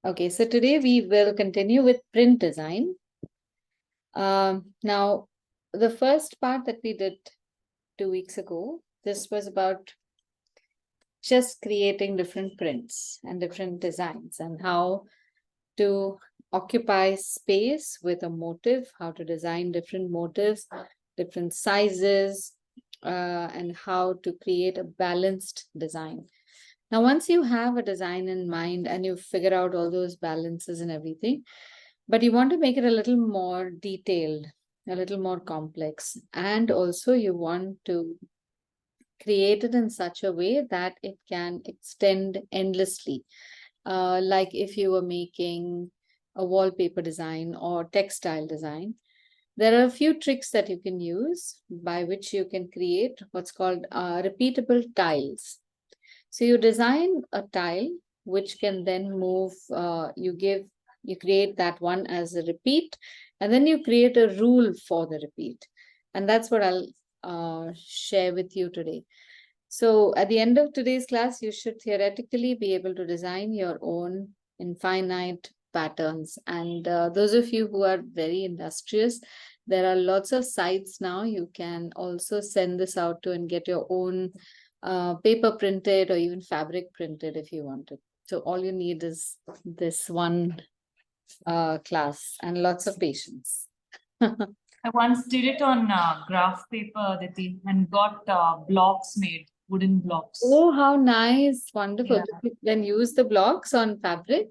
Okay, so today we will continue with print design. Now, the first part that we did 2 weeks ago, this was about just creating different prints and different designs and how to occupy space with a motive, how to design different motives, different sizes, and how to create a balanced design. Now, once you have a design in mind and you figure out all those balances and everything, but you want to make it a little more detailed, a little more complex, and also you want to create it in such a way that it can extend endlessly. Like if you were making a wallpaper design or textile design, there are a few tricks that you can use by which you can create what's called repeatable tiles. So you design a tile which can then move, you create that one as a repeat, and then you create a rule for the repeat. And that's what I'll share with you today. So at the end of today's class, you should theoretically be able to design your own infinite patterns. And those of you who are very industrious, there are lots of sites now. You can also send this out to and get your own paper printed or even fabric printed if you want it. So all you need is this one class and lots of patience. I once did it on graph paper, Aditi, and got blocks made, wooden blocks. Oh, how nice. Wonderful. Yeah. You then use the blocks on fabric.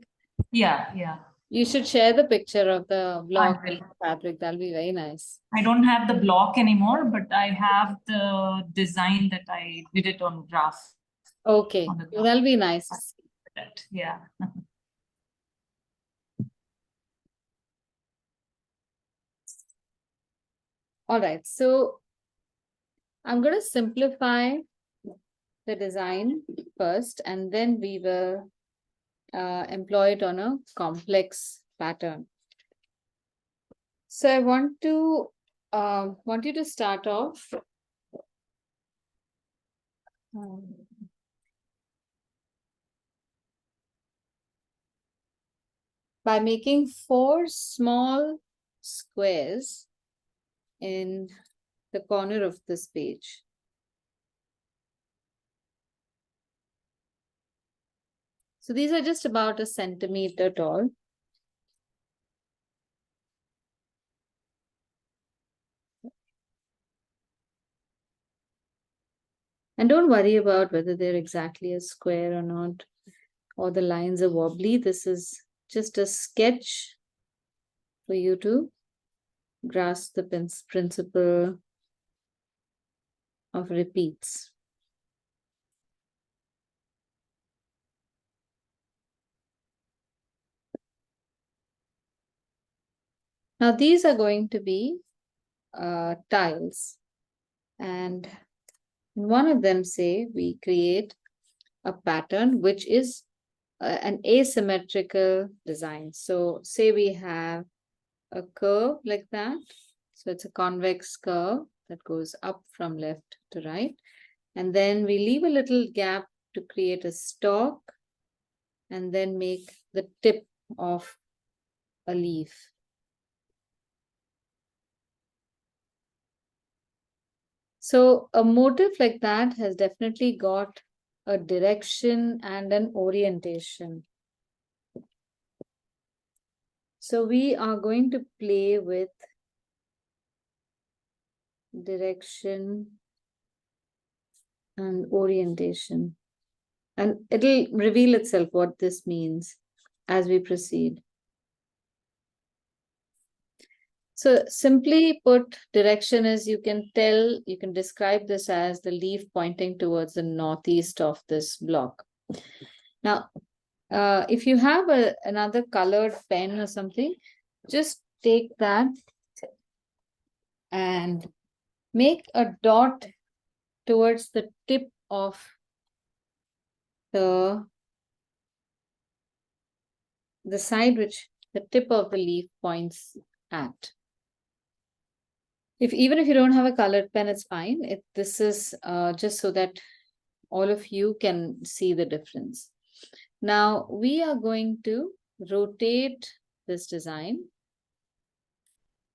Yeah. You should share the picture of the block I will. fabric. That'll be very nice. I don't have the block anymore, but I have the design that I did it on graph. Okay, On the well, that'll be nice. Yeah. All right, so I'm going to simplify the design first, and then we will employ it on a complex pattern. So I want you to start off by making 4 small squares in the corner of this page. So these are just about a centimeter tall. And don't worry about whether they're exactly a square or not, or the lines are wobbly. This is just a sketch for you to grasp the principle of repeats. Now these are going to be tiles, and in one of them, say, we create a pattern which is an asymmetrical design. So say we have a curve like that. So it's a convex curve that goes up from left to right. And then we leave a little gap to create a stalk and then make the tip of a leaf. So a motif like that has definitely got a direction and an orientation. So we are going to play with direction and orientation. And it'll reveal itself what this means as we proceed. So simply put, direction is you can describe this as the leaf pointing towards the northeast of this block. Now, if you have another colored pen or something, just take that and make a dot towards the tip of the side which the tip of the leaf points at. Even if you don't have a colored pen, it's fine. This is just so that all of you can see the difference. Now we are going to rotate this design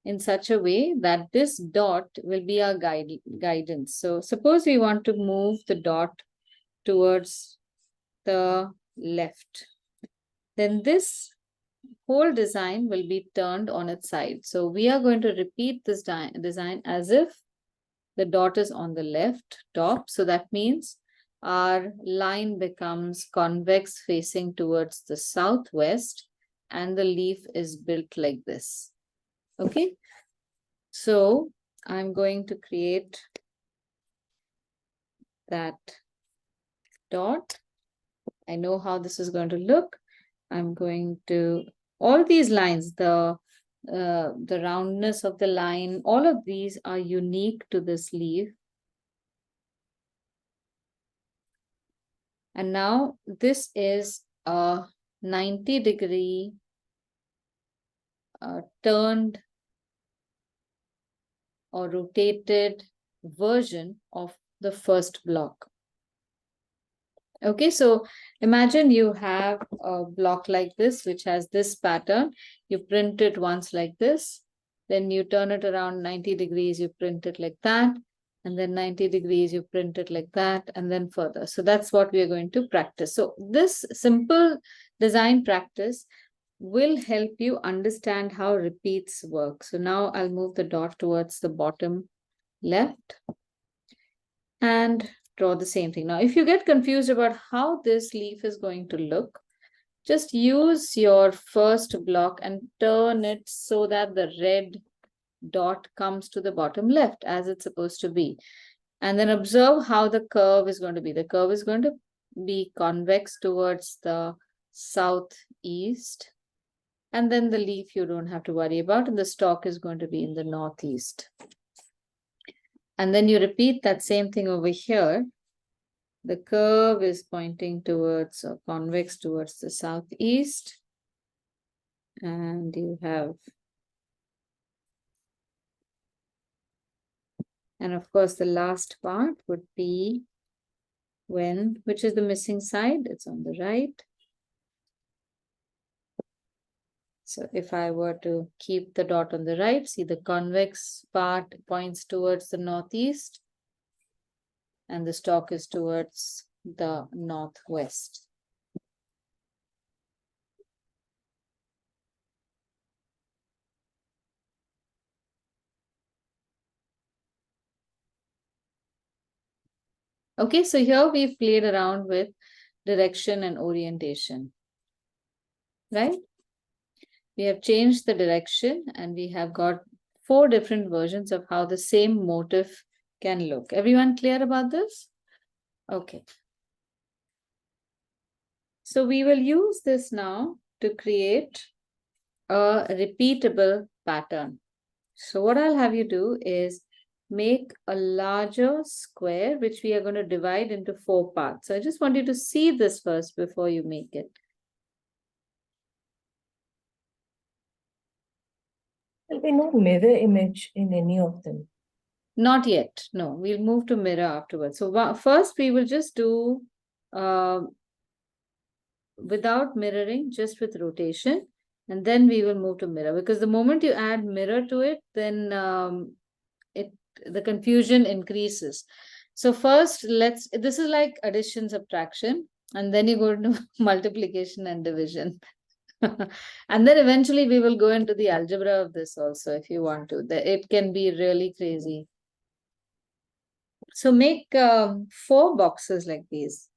in such a way that this dot will be our guidance. So suppose we want to move the dot towards the left, then this whole design will be turned on its side. So we are going to repeat this design as if the dot is on the left top. So that means our line becomes convex facing towards the southwest and the leaf is built like this. Okay. So I'm going to create that dot. I know how this is going to look. I'm going to, all these lines, the roundness of the line, all of these are unique to this leaf. And now this is a 90-degree turned or rotated version of the first block. Okay, so imagine you have a block like this, which has this pattern. You print it once like this, then you turn it around 90 degrees, you print it like that, and then 90 degrees, you print it like that, and then further. So that's what we are going to practice. So this simple design practice will help you understand how repeats work. So now I'll move the dot towards the bottom left and draw the same thing. Now, if you get confused about how this leaf is going to look, just use your first block and turn it so that the red dot comes to the bottom left as it's supposed to be. And then observe how the curve is going to be. The curve is going to be convex towards the southeast. And then the leaf you don't have to worry about, and the stalk is going to be in the northeast. And then you repeat that same thing over here. The curve is pointing towards or convex towards the southeast. And you have, and of course, the last part would be which is the missing side? It's on the right. So if I were to keep the dot on the right, see the convex part points towards the northeast and the stalk is towards the northwest. Okay, so here we've played around with direction and orientation, right? We have changed the direction and we have got 4 different versions of how the same motif can look. Everyone clear about this? Okay. So we will use this now to create a repeatable pattern. So what I'll have you do is make a larger square, which we are going to divide into 4 parts. So I just want you to see this first before you make it. There'll be no mirror image in any of them. Not yet. No, we'll move to mirror afterwards. So first we will just do without mirroring, just with rotation. And then we will move to mirror, because the moment you add mirror to it, then the confusion increases. So first, this is like addition, subtraction, and then you go into multiplication and division. And then eventually we will go into the algebra of this also, if you want to. It can be really crazy. So make 4 boxes like these.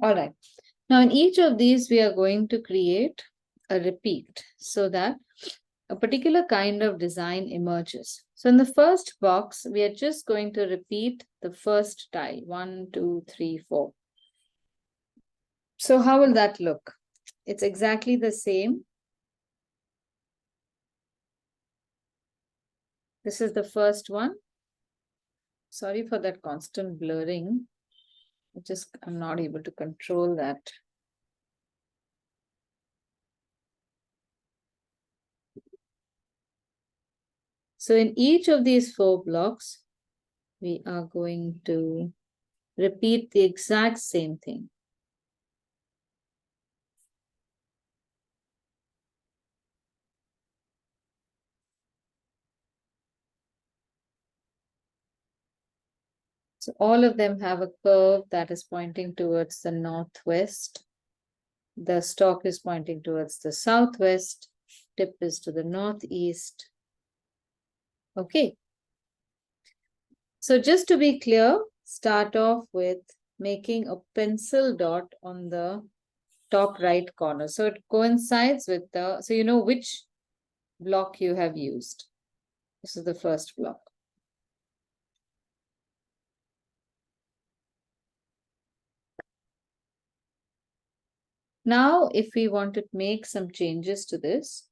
All right. Now, in each of these, we are going to create a repeat so that a particular kind of design emerges. So in the first box, we are just going to repeat the first tile, 1, 2, 3, 4. So how will that look? It's exactly the same. This is the first one. Sorry for that constant blurring. I'm not able to control that. So in each of these 4 blocks, we are going to repeat the exact same thing. So all of them have a curve that is pointing towards the northwest. The stalk is pointing towards the southwest. Tip is to the northeast. Okay. So just to be clear, start off with making a pencil dot on the top right corner. So it coincides with so you know which block you have used. This is the first block. Now, if we want to make some changes to this,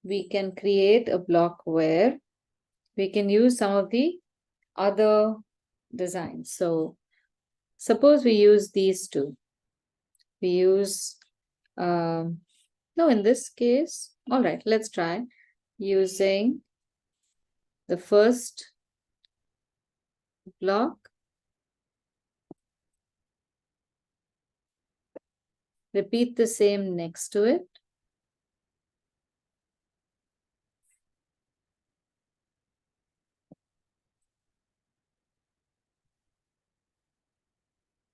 we can create a block where we can use some of the other designs. So suppose we use these two. We use, no, in this case, all right, let's try using the first block. Repeat the same next to it.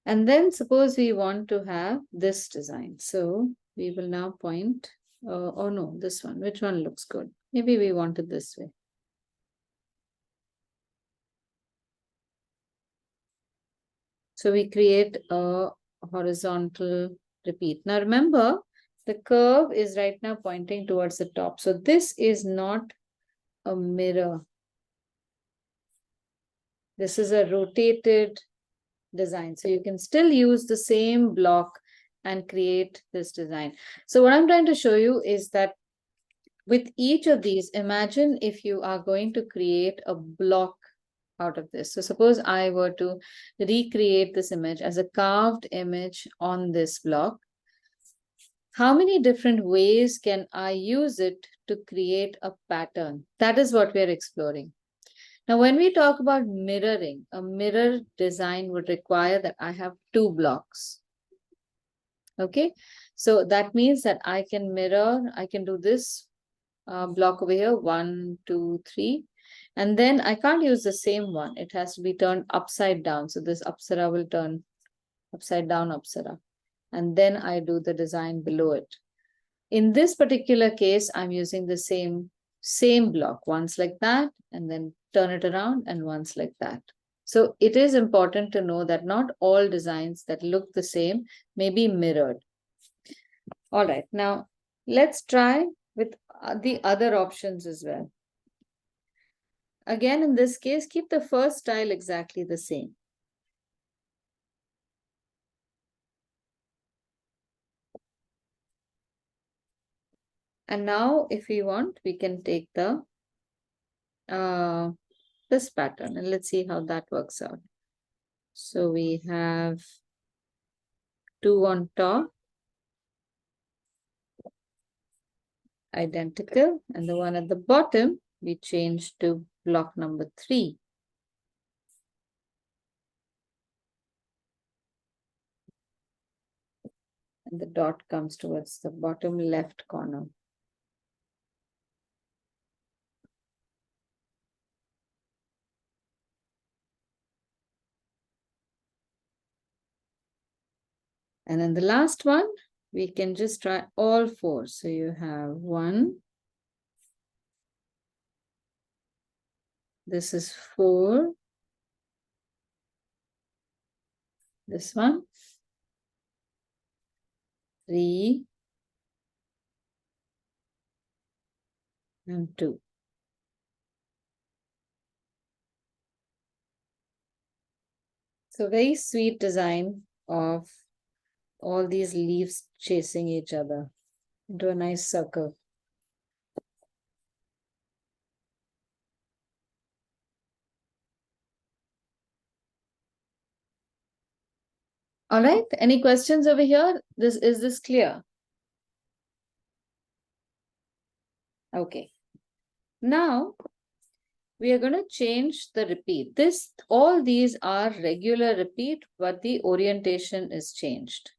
And then suppose we want to have this design. So we will now point, oh no, this one, which one looks good? Maybe we want it this way. So we create a horizontal repeat. Now remember, the curve is right now pointing towards the top. So this is not a mirror. This is a rotated design. So you can still use the same block and create this design. So what I'm trying to show you is that with each of these, imagine if you are going to create a block out of this. So suppose I were to recreate this image as a carved image on this block. How many different ways can I use it to create a pattern? That is what we're exploring. Now, when we talk about mirroring, a mirror design would require that I have 2 blocks. Okay, so that means that I can mirror, I can do this block over here, 1, 2, 3. And then I can't use the same one. It has to be turned upside down. So this apsara will turn upside down apsara. And then I do the design below it. In this particular case, I'm using the same block, once like that, and then turn it around, and once like that. So it is important to know that not all designs that look the same may be mirrored. All right, now let's try with the other options as well. Again, in this case, keep the first tile exactly the same. And now if we want, we can take the this pattern and let's see how that works out. So we have 2 on top, identical, and the one at the bottom we change to block number 3. And the dot comes towards the bottom left corner. And then the last one, we can just try all 4. So you have 1. This is 4. This one. 3, and 2. So very sweet design of all these leaves chasing each other into a nice circle. All right, any questions over here? Is this clear? Okay. Now we are going to change the repeat. All these are regular repeat, but the orientation is changed.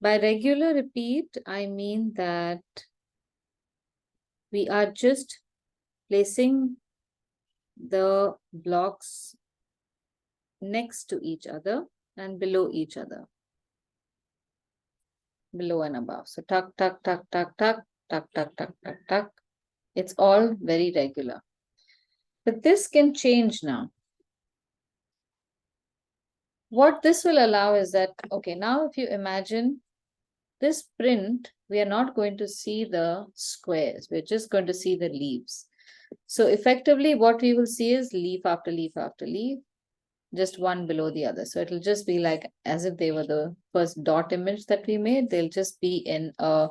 By regular repeat, I mean that we are just placing the blocks next to each other and below each other. Below and above. So tuck, tuck, tuck, tuck, tuck, tuck, tuck, tuck, tuck, tuck. It's all very regular. But this can change now. What this will allow is that, okay, now if you imagine this print, we are not going to see the squares. We're just going to see the leaves. So effectively what we will see is leaf after leaf after leaf, just one below the other. So it'll just be like as if they were the first dot image that we made. They'll just be in a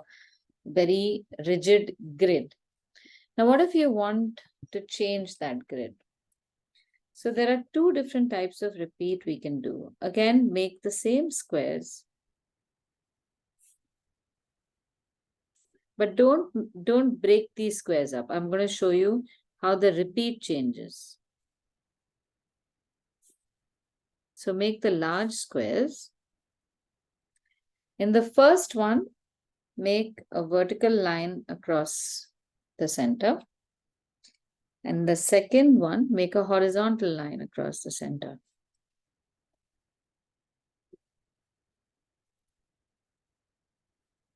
very rigid grid. Now, what if you want to change that grid? So there are two different types of repeat we can do. Again, make the same squares, but don't break these squares up. I'm going to show you how the repeat changes. So make the large squares. In the first one, make a vertical line across the center. And the second one, make a horizontal line across the center.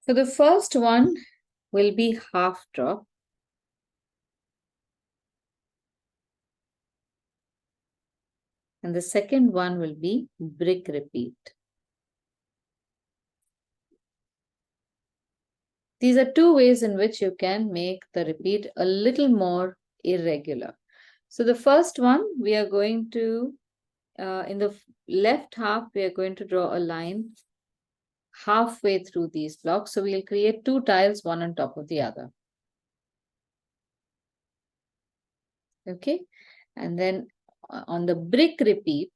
So the first one will be half drop. And the second one will be brick repeat. These are two ways in which you can make the repeat a little more irregular. So the first one, we are going to, in the left half, we are going to draw a line halfway through these blocks. So we'll create two tiles, one on top of the other. Okay. And then on the brick repeat,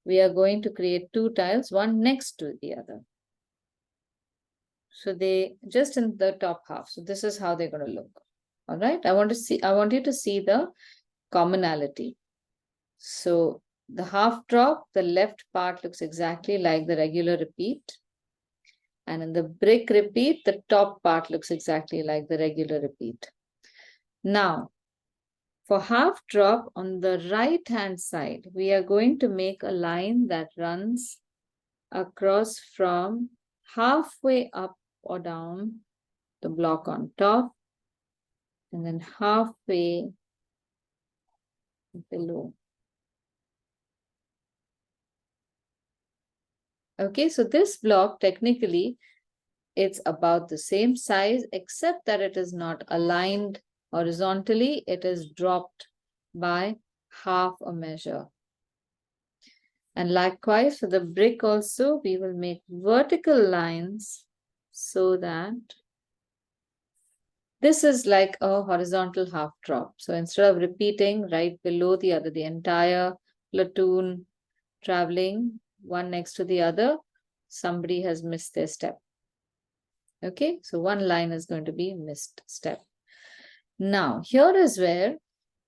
we are going to create two tiles, one next to the other. So they just in the top half. So this is how they're going to look. All right. I want you to see the commonality. So the half drop, the left part looks exactly like the regular repeat. And in the brick repeat, the top part looks exactly like the regular repeat. Now, for half drop on the right hand side, we are going to make a line that runs across from halfway up or down the block on top and then halfway below. Okay, so this block technically it's about the same size except that it is not aligned horizontally, it is dropped by half a measure. And likewise for the brick also, we will make vertical lines so that this is like a horizontal half drop. So instead of repeating right below the other, the entire platoon traveling one next to the other, somebody has missed their step. Okay, so one line is going to be missed step. Now, here is where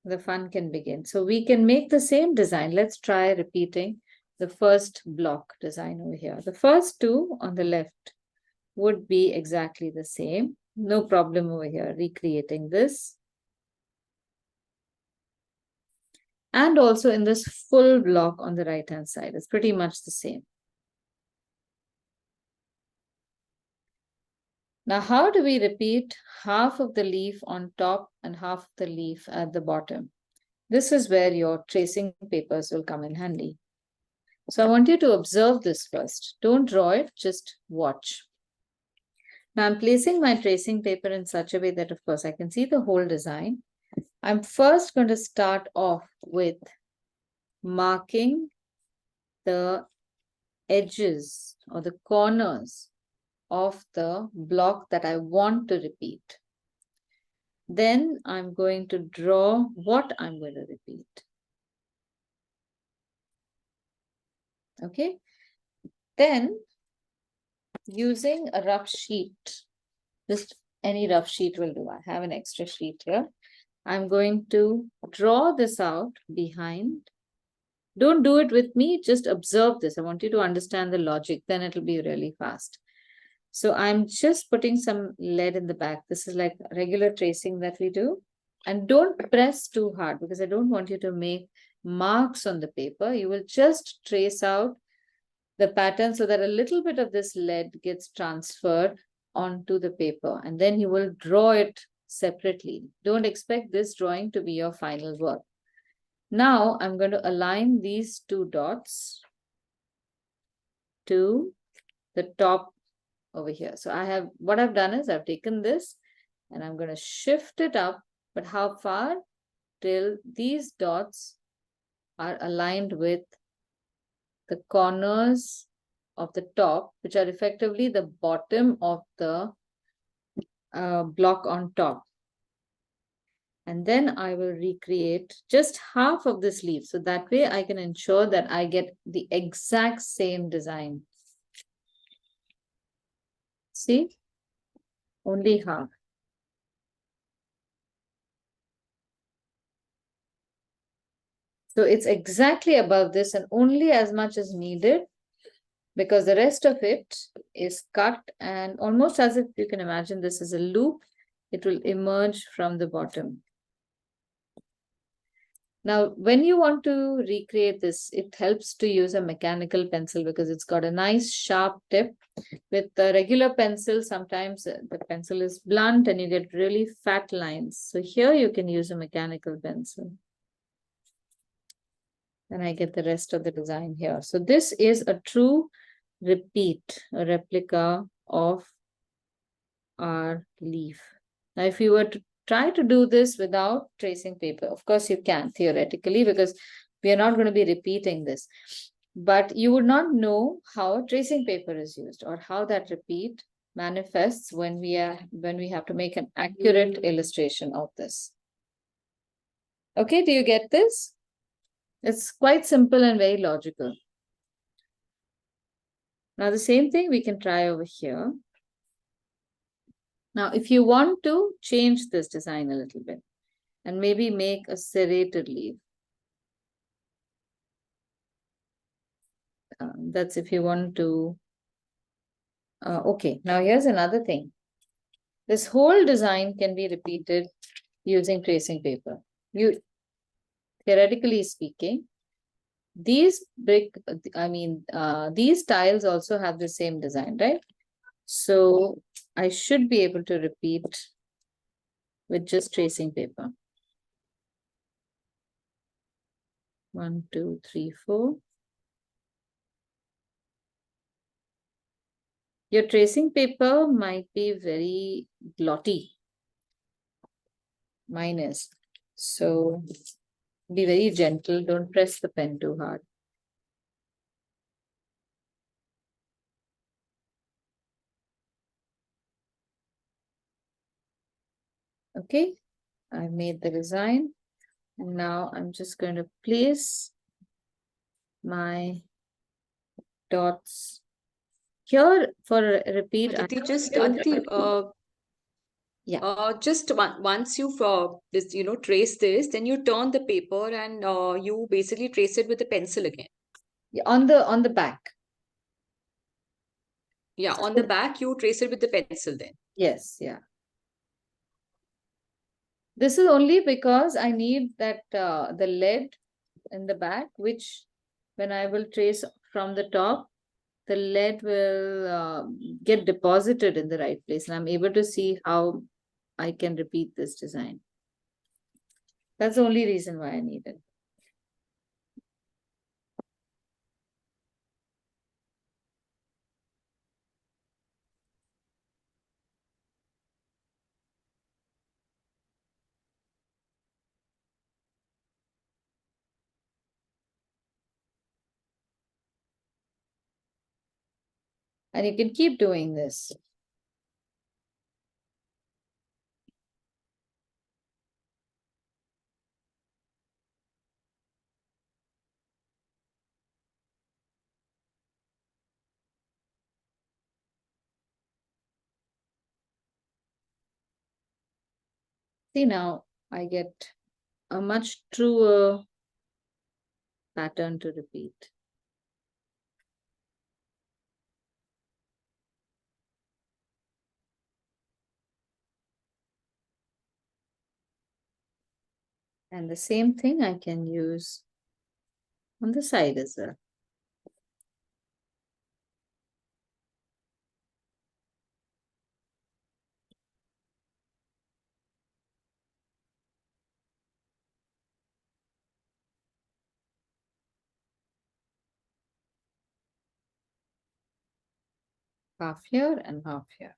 the fun can begin. So we can make the same design. Let's try repeating the first block design over here. The first two on the left would be exactly the same. No problem over here, recreating this. And also in this full block on the right-hand side, it's pretty much the same. Now, how do we repeat half of the leaf on top and half of the leaf at the bottom? This is where your tracing papers will come in handy. So I want you to observe this first. Don't draw it, just watch. Now I'm placing my tracing paper in such a way that, of course, I can see the whole design. I'm first going to start off with marking the edges or the corners of the block that I want to repeat. Then I'm going to draw what I'm going to repeat. Okay. Then, using a rough sheet, just any rough sheet will do. I have an extra sheet here. I'm going to draw this out behind. Don't do it with me, just observe this. I want you to understand the logic, then it'll be really fast. So I'm just putting some lead in the back. This is like regular tracing that we do. And don't press too hard because I don't want you to make marks on the paper. You will just trace out the pattern so that a little bit of this lead gets transferred onto the paper, and then you will draw it separately. Don't expect this drawing to be your final work. Now I'm going to align these two dots to the top over here. So what I've done is I've taken this and I'm going to shift it up, but how far? Till these dots are aligned with the corners of the top, which are effectively the bottom of the block on top. And then I will recreate just half of this leaf. So that way I can ensure that I get the exact same design. See? Only half. So it's exactly above this and only as much as needed, because the rest of it is cut and almost as if you can imagine this is a loop, it will emerge from the bottom. Now, when you want to recreate this, it helps to use a mechanical pencil because it's got a nice sharp tip. With the regular pencil, sometimes the pencil is blunt and you get really fat lines. So here you can use a mechanical pencil. And I get the rest of the design here. So this is a true repeat, a replica of our leaf. Now, if you were to try to do this without tracing paper, of course you can theoretically, because we are not going to be repeating this. But you would not know how tracing paper is used or how that repeat manifests when we have to make an accurate illustration of this. Okay, do you get this? It's quite simple and very logical. Now the same thing we can try over here. Now, if you want to change this design a little bit and maybe make a serrated leaf, that's if you want to. Okay, now here's another thing. This whole design can be repeated using tracing paper. Theoretically speaking, these these tiles also have the same design, right? So I should be able to repeat with just tracing paper. 1, 2, 3, 4. Your tracing paper might be very blotty. Mine is. So be very gentle. Don't press the pen too hard. Okay, I've made the design. And now I'm just going to place my dots here for a repeat. Aditi, Yeah. just once you've trace this, then you turn the paper and you basically trace it with a pencil again. On the back. Yeah, on the back you trace it with the pencil then. Yes, yeah. This is only because I need that the lead in the back, which when I will trace from the top, the lead will get deposited in the right place, and I'm able to see how I can repeat this design. That's the only reason why I need it. And you can keep doing this. See, now I get a much truer pattern to repeat. And the same thing I can use on the side as well. Half here and half here.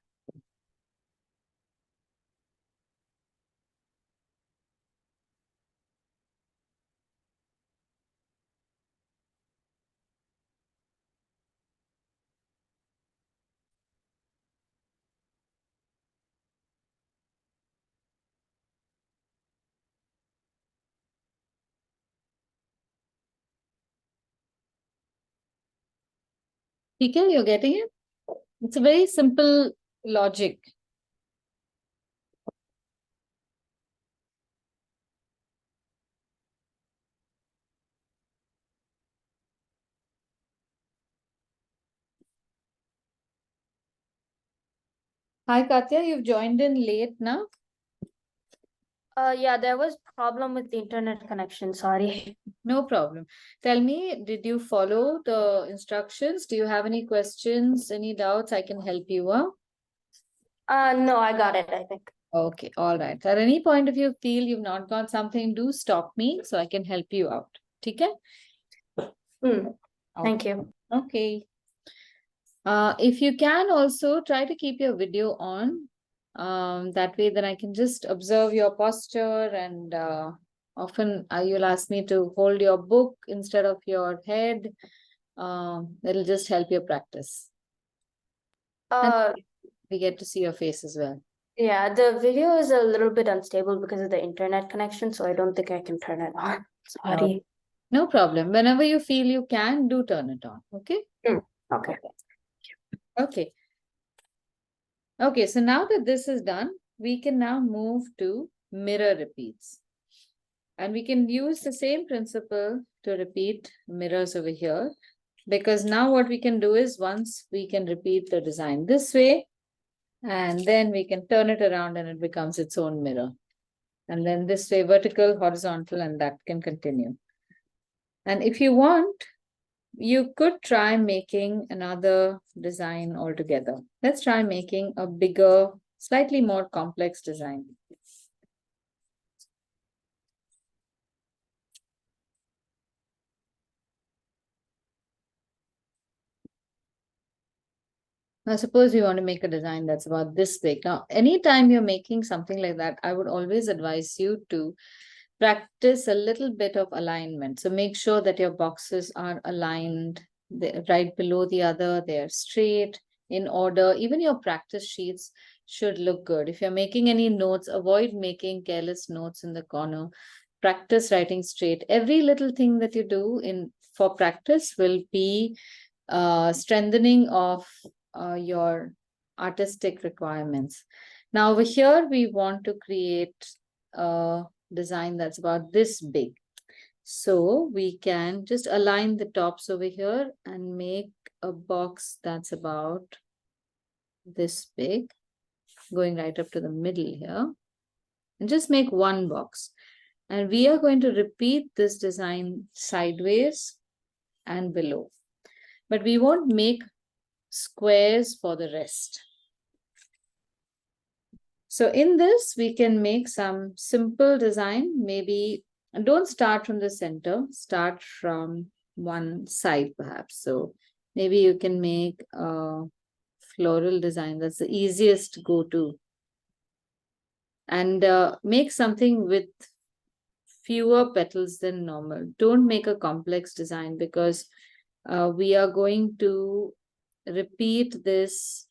Okay, you're getting it? It's a very simple logic. Hi, Katya, you've joined in late now. Yeah, there was problem with the internet connection. Sorry. No problem. Tell me, did you follow the instructions? Do you have any questions, any doubts? I can help you. No, I got it, I think. Okay, all right. At any point, if you feel you've not got something, do stop me so I can help you out. Okay? Thank you. Okay. If you can also try to keep your video on. That way, then I can just observe your posture, and often you'll ask me to hold your book instead of your head. It'll just help your practice. Uh, We get to see your face as well. yeah, the video is a little bit unstable because of the internet connection, so I don't think I can turn it on. Sorry. No problem. Whenever you feel you can, do turn it on. Okay? Okay. Okay. Okay, so now that this is done, we can now move to mirror repeats. And we can use the same principle to repeat mirrors over here. Because now what we can do is once we can repeat the design this way, and then we can turn it around and it becomes its own mirror. And then this way, vertical, horizontal, and that can continue. And if you want, you could try making another design altogether. Let's try making a bigger, slightly more complex design. Now, suppose you want to make a design that's about this big. Now, anytime you're making something like that, I would always advise you to practice a little bit of alignment. So make sure that your boxes are aligned right below the other, they're straight, in order. Even your practice sheets should look good. If you're making any notes, avoid making careless notes in the corner. Practice writing straight. Every little thing that you do for practice will be strengthening of your artistic requirements. Now over here, we want to create a design that's about this big. So we can just align the tops over here and make a box that's about this big, going right up to the middle here. And just make one box. And we are going to repeat this design sideways and below. But we won't make squares for the rest. So in this, we can make some simple design. Maybe don't start from the center, start from one side perhaps. So maybe you can make a floral design. That's the easiest go-to. And make something with fewer petals than normal. Don't make a complex design because we are going to repeat this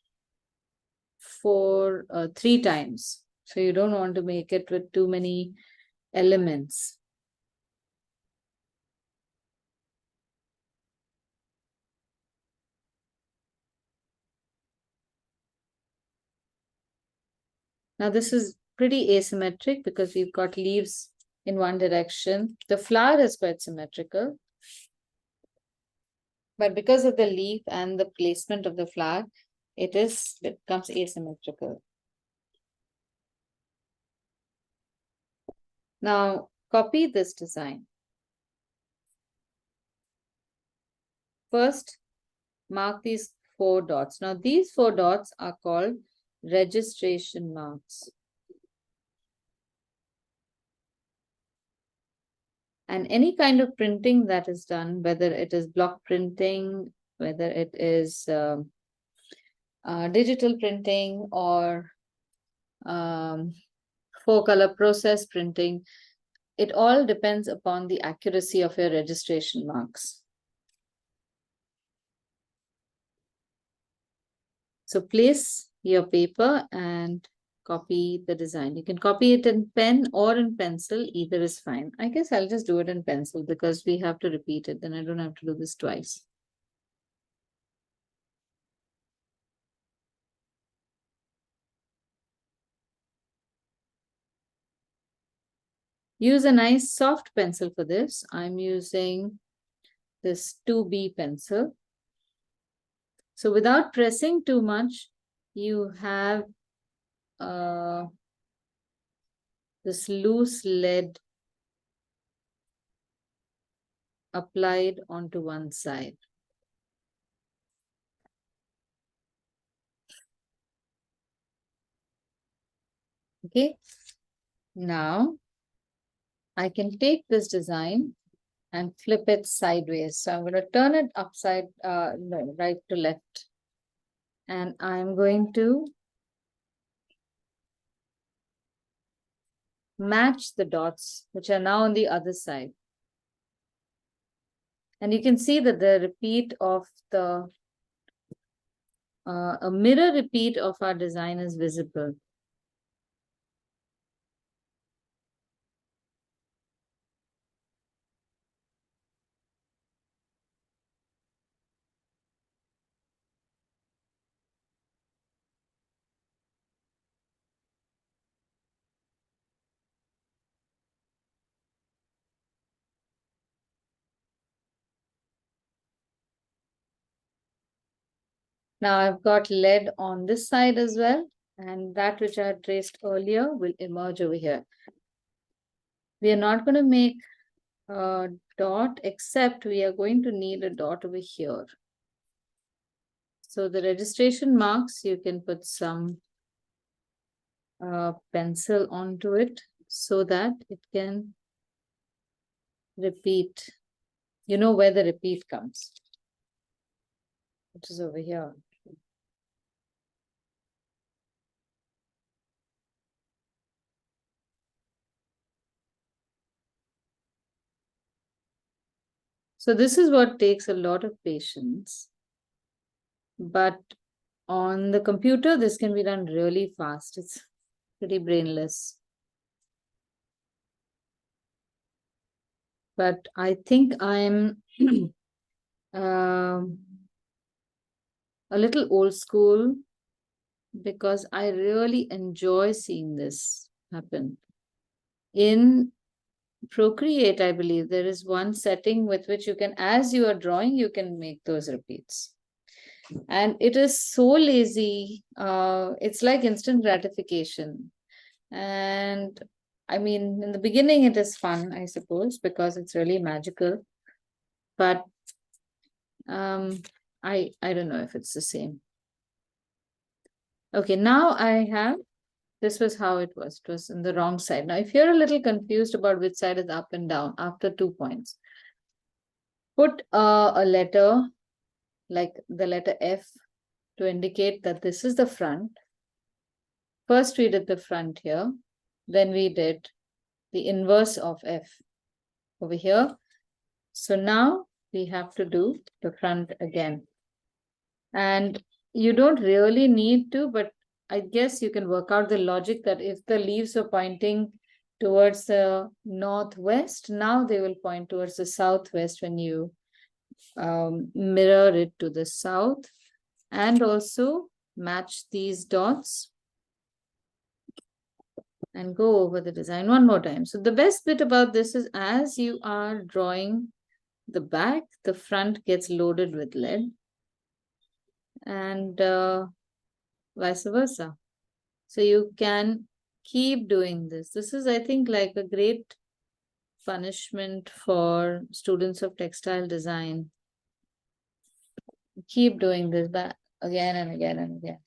for 3 times. So you don't want to make it with too many elements. Now this is pretty asymmetric because we've got leaves in one direction. The flower is quite symmetrical. But because of the leaf and the placement of the flower, it becomes asymmetrical. Now copy this design. First, mark these 4 dots. Now these 4 dots are called registration marks. And any kind of printing that is done, whether it is block printing, whether it is digital printing or 4-color process printing, it all depends upon the accuracy of your registration marks. So place your paper and copy the design. You can copy it in pen or in pencil, either is fine. I guess I'll just do it in pencil because we have to repeat it, then I don't have to do this twice. Use a nice soft pencil for this. I'm using this 2B pencil. So without pressing too much, you have this loose lead applied onto one side. Okay, now I can take this design and flip it sideways. So I'm going to turn it upside, no, right to left. And I'm going to match the dots, which are now on the other side. And you can see that the repeat of the, a mirror repeat of our design is visible. Now I've got lead on this side as well, and that which I had traced earlier will emerge over here. We are not going to make a dot, except we are going to need a dot over here. So the registration marks, you can put some pencil onto it so that it can repeat. You know where the repeat comes, which is over here. So this is what takes a lot of patience. But on the computer, this can be done really fast. It's pretty brainless. But I think I'm a little old school because I really enjoy seeing this happen. In Procreate, I believe there is one setting with which you can, as you are drawing, you can make those repeats. And it is so lazy. It's like instant gratification. And I mean, in the beginning, it is fun, I suppose, because it's really magical. But I don't know if it's the same. Okay, now I have, this was how it was. It was in the wrong side. Now, if you're a little confused about which side is up and down after 2 points, put a letter like the letter F to indicate that this is the front. First, we did the front here. Then we did the inverse of F over here. So now we have to do the front again. And you don't really need to, but I guess you can work out the logic that if the leaves are pointing towards the northwest, now they will point towards the southwest when you mirror it to the south, and also match these dots and go over the design one more time. So the best bit about this is as you are drawing the back, the front gets loaded with lead, and vice versa. So you can keep doing this. This is, I think, like a great punishment for students of textile design. Keep doing this back again and again and again.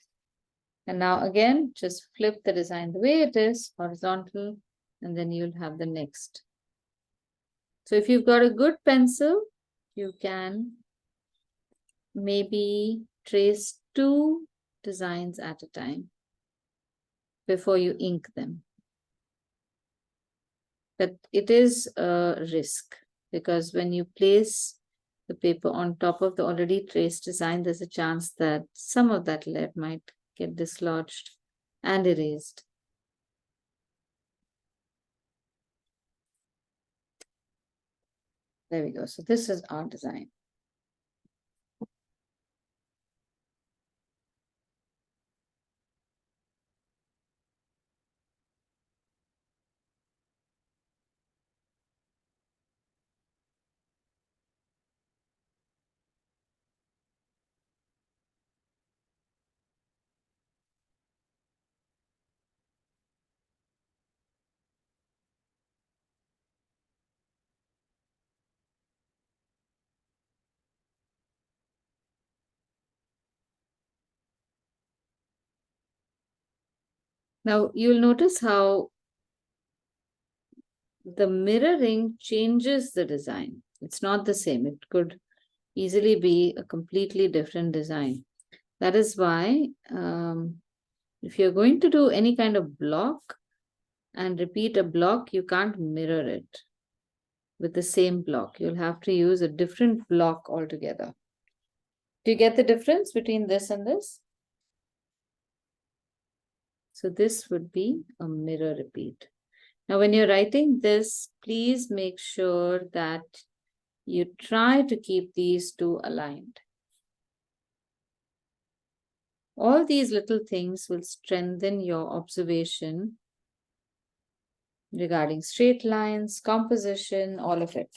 And now again, just flip the design the way it is, horizontal, and then you'll have the next. So if you've got a good pencil, you can maybe trace 2 designs at a time before you ink them. But it is a risk, because when you place the paper on top of the already traced design, there's a chance that some of that lead might get dislodged and erased. There we go. So this is our design. Now you'll notice how the mirroring changes the design. It's not the same. It could easily be a completely different design. That is why if you're going to do any kind of block and repeat a block, you can't mirror it with the same block. You'll have to use a different block altogether. Do you get the difference between this and this? So this would be a mirror repeat. Now, when you're writing this, please make sure that you try to keep these 2 aligned. All these little things will strengthen your observation regarding straight lines, composition, all of it.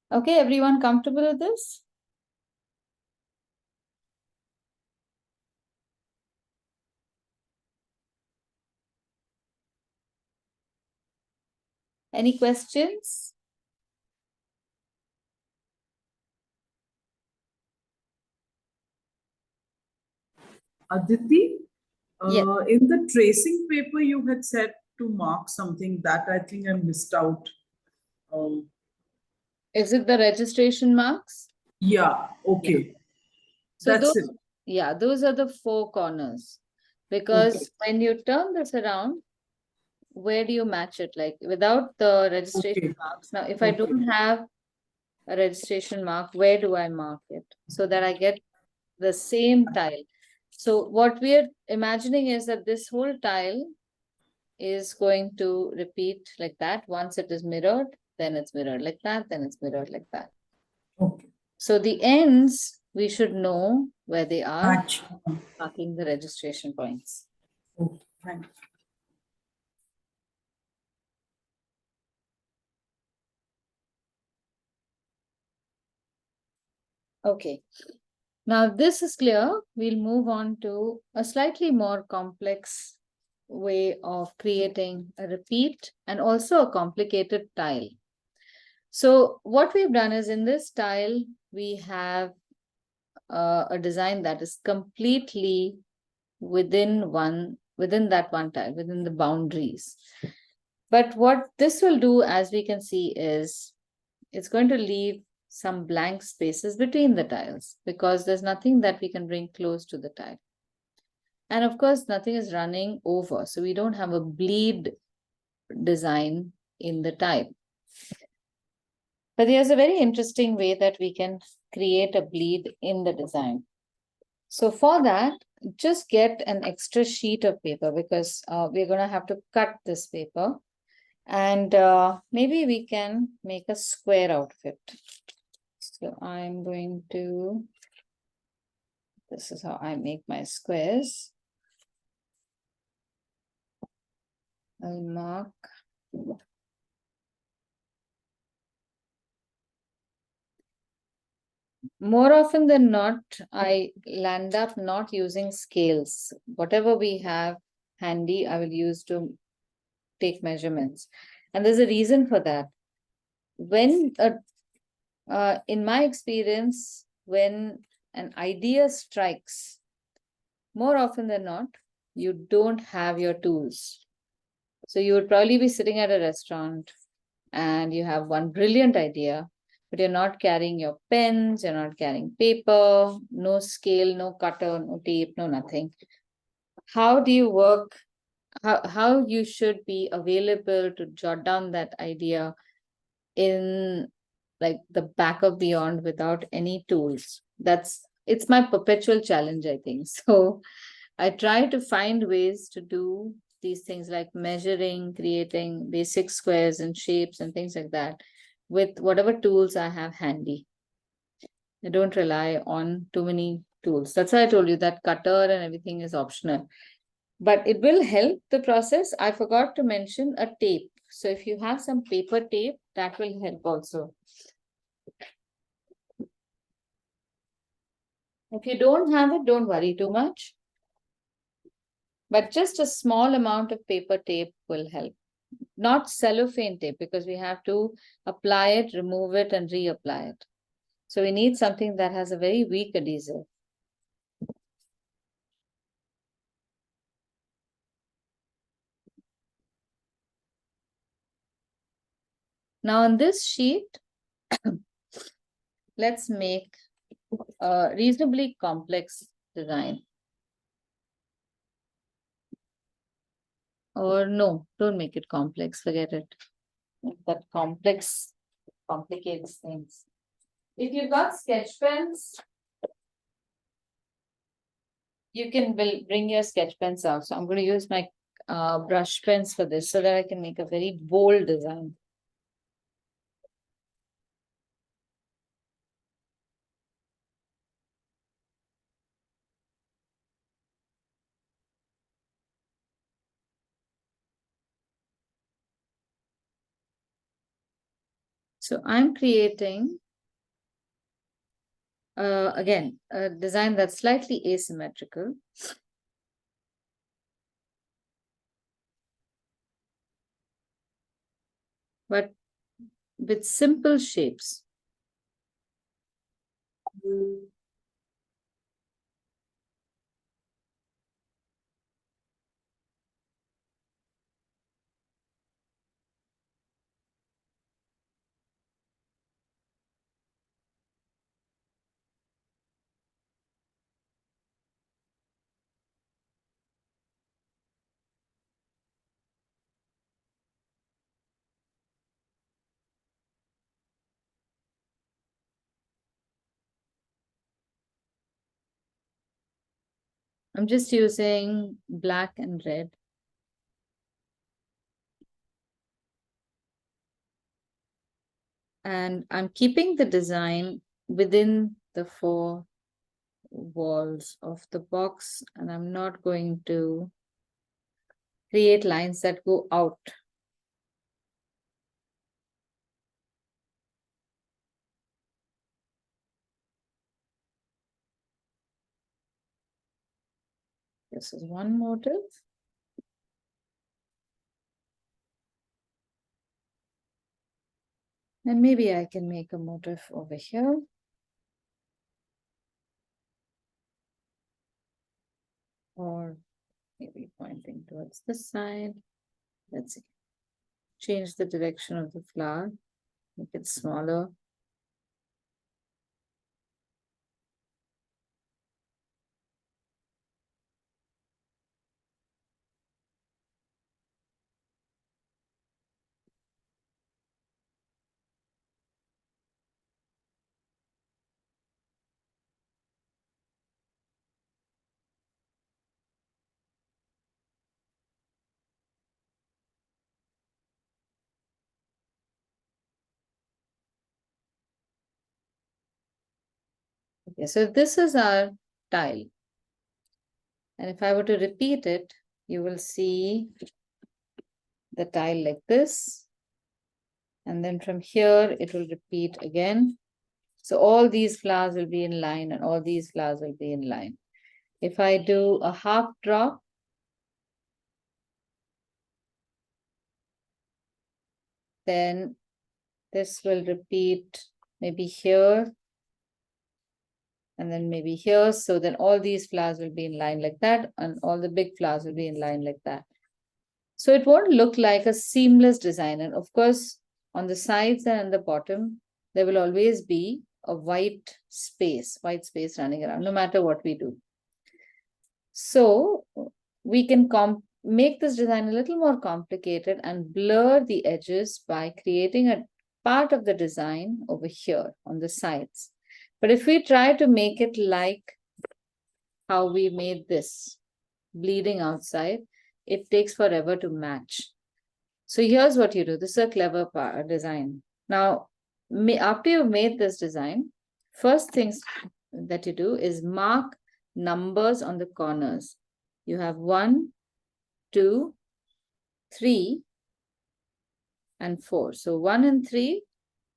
Okay, everyone comfortable with this? Any questions? Aditi, Yes. in the tracing paper, you had said to mark something that I think I missed out. Is it the registration marks? Yeah, okay. So That's those, it. yeah, those are the 4 corners. Because when you turn this around, where do you match it? Like without the registration Okay. marks. Now, if I Okay. don't have a registration mark, where do I mark it? So that I get the same tile. So what we are imagining is that this whole tile is going to repeat like that. Once it is mirrored, then it's mirrored like that, then it's mirrored like that. Okay. So the ends, we should know where they are, Match. marking the registration points. Okay. Thank you. Okay. Now this is clear. We'll move on to a slightly more complex way of creating a repeat and also a complicated tile. So what we've done is in this tile, we have a design that is completely within that one tile, within the boundaries. But what this will do, as we can see, is it's going to leave some blank spaces between the tiles because there's nothing that we can bring close to the tile. And of course, nothing is running over, so we don't have a bleed design in the tile. But there's a very interesting way that we can create a bleed in the design. So for that, just get an extra sheet of paper because we're going to have to cut this paper. And maybe we can make a square out of it. So I'm going to, this is how I make my squares. I'll mark. More often than not, I land up not using scales. Whatever we have handy, I will use to take measurements. And there's a reason for that. When, in my experience, when an idea strikes, more often than not, you don't have your tools. So you would probably be sitting at a restaurant and you have one brilliant idea, but you're not carrying your pens, you're not carrying paper, no scale, no cutter, no tape, no nothing. How do you work? How you should be available to jot down that idea in like the back of beyond without any tools? It's my perpetual challenge, I think. So I try to find ways to do these things like measuring, creating basic squares and shapes and things like that with whatever tools I have handy. I don't rely on too many tools. That's why I told you that cutter and everything is optional. But it will help the process. I forgot to mention a tape. So if you have some paper tape, that will help also. If you don't have it, don't worry too much. But just a small amount of paper tape will help. Not cellophane tape because we have to apply it, remove it, and reapply it. So we need something that has a very weak adhesive. Now on this sheet, let's make a reasonably complex design. Or no, don't make it complex, forget it. That complex complicates things. If you've got sketch pens, you can bring your sketch pens out. So I'm going to use my brush pens for this so that I can make a very bold design. So I'm creating, again, a design that's slightly asymmetrical. But with simple shapes. I'm just using black and red. And I'm keeping the design within the four walls of the box, and I'm not going to create lines that go out. This is one motive. And maybe I can make a motif over here. Or maybe pointing towards this side. Let's see. Change the direction of the flower. Make it smaller. Okay, so this is our tile. And if I were to repeat it, you will see the tile like this. And then from here, it will repeat again. So all these flowers will be in line and all these flowers will be in line. If I do a half drop, then this will repeat maybe here and then maybe here. So then all these flowers will be in line like that and all the big flowers will be in line like that. So it won't look like a seamless design. And of course, on the sides and the bottom, there will always be a white space running around, no matter what we do. So we can make this design a little more complicated and blur the edges by creating a part of the design over here on the sides. But if we try to make it like how we made this bleeding outside, it takes forever to match. So here's what you do. This is a clever design. Now, after you've made this design, first things that you do is mark numbers on the corners. You have 1, 2, 3, and 4. So 1 and 3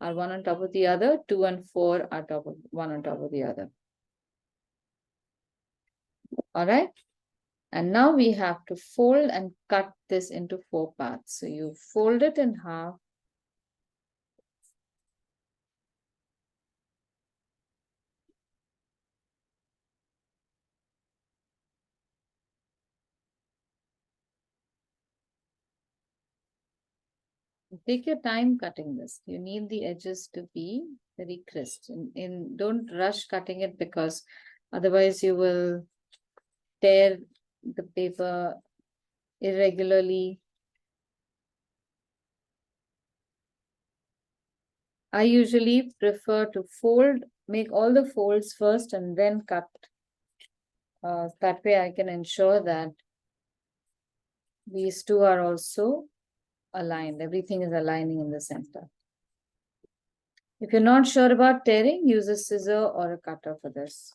are one on top of the other, 2 and 4 are one on top of the other. All right. And now we have to fold and cut this into 4 parts. So you fold it in half. Take your time cutting this. You need the edges to be very crisp. Don't rush cutting it because otherwise you will tear the paper irregularly. I usually prefer to make all the folds first and then cut. That way I can ensure that these two are also aligned. Everything is aligning in the center. If you're not sure about tearing, use a scissor or a cutter for this.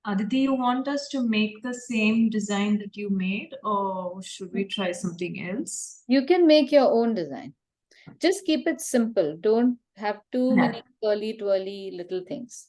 Aditi, you want us to make the same design that you made, or should we try something else? You can make your own design. Just keep it simple. Don't have too many curly, twirly little things.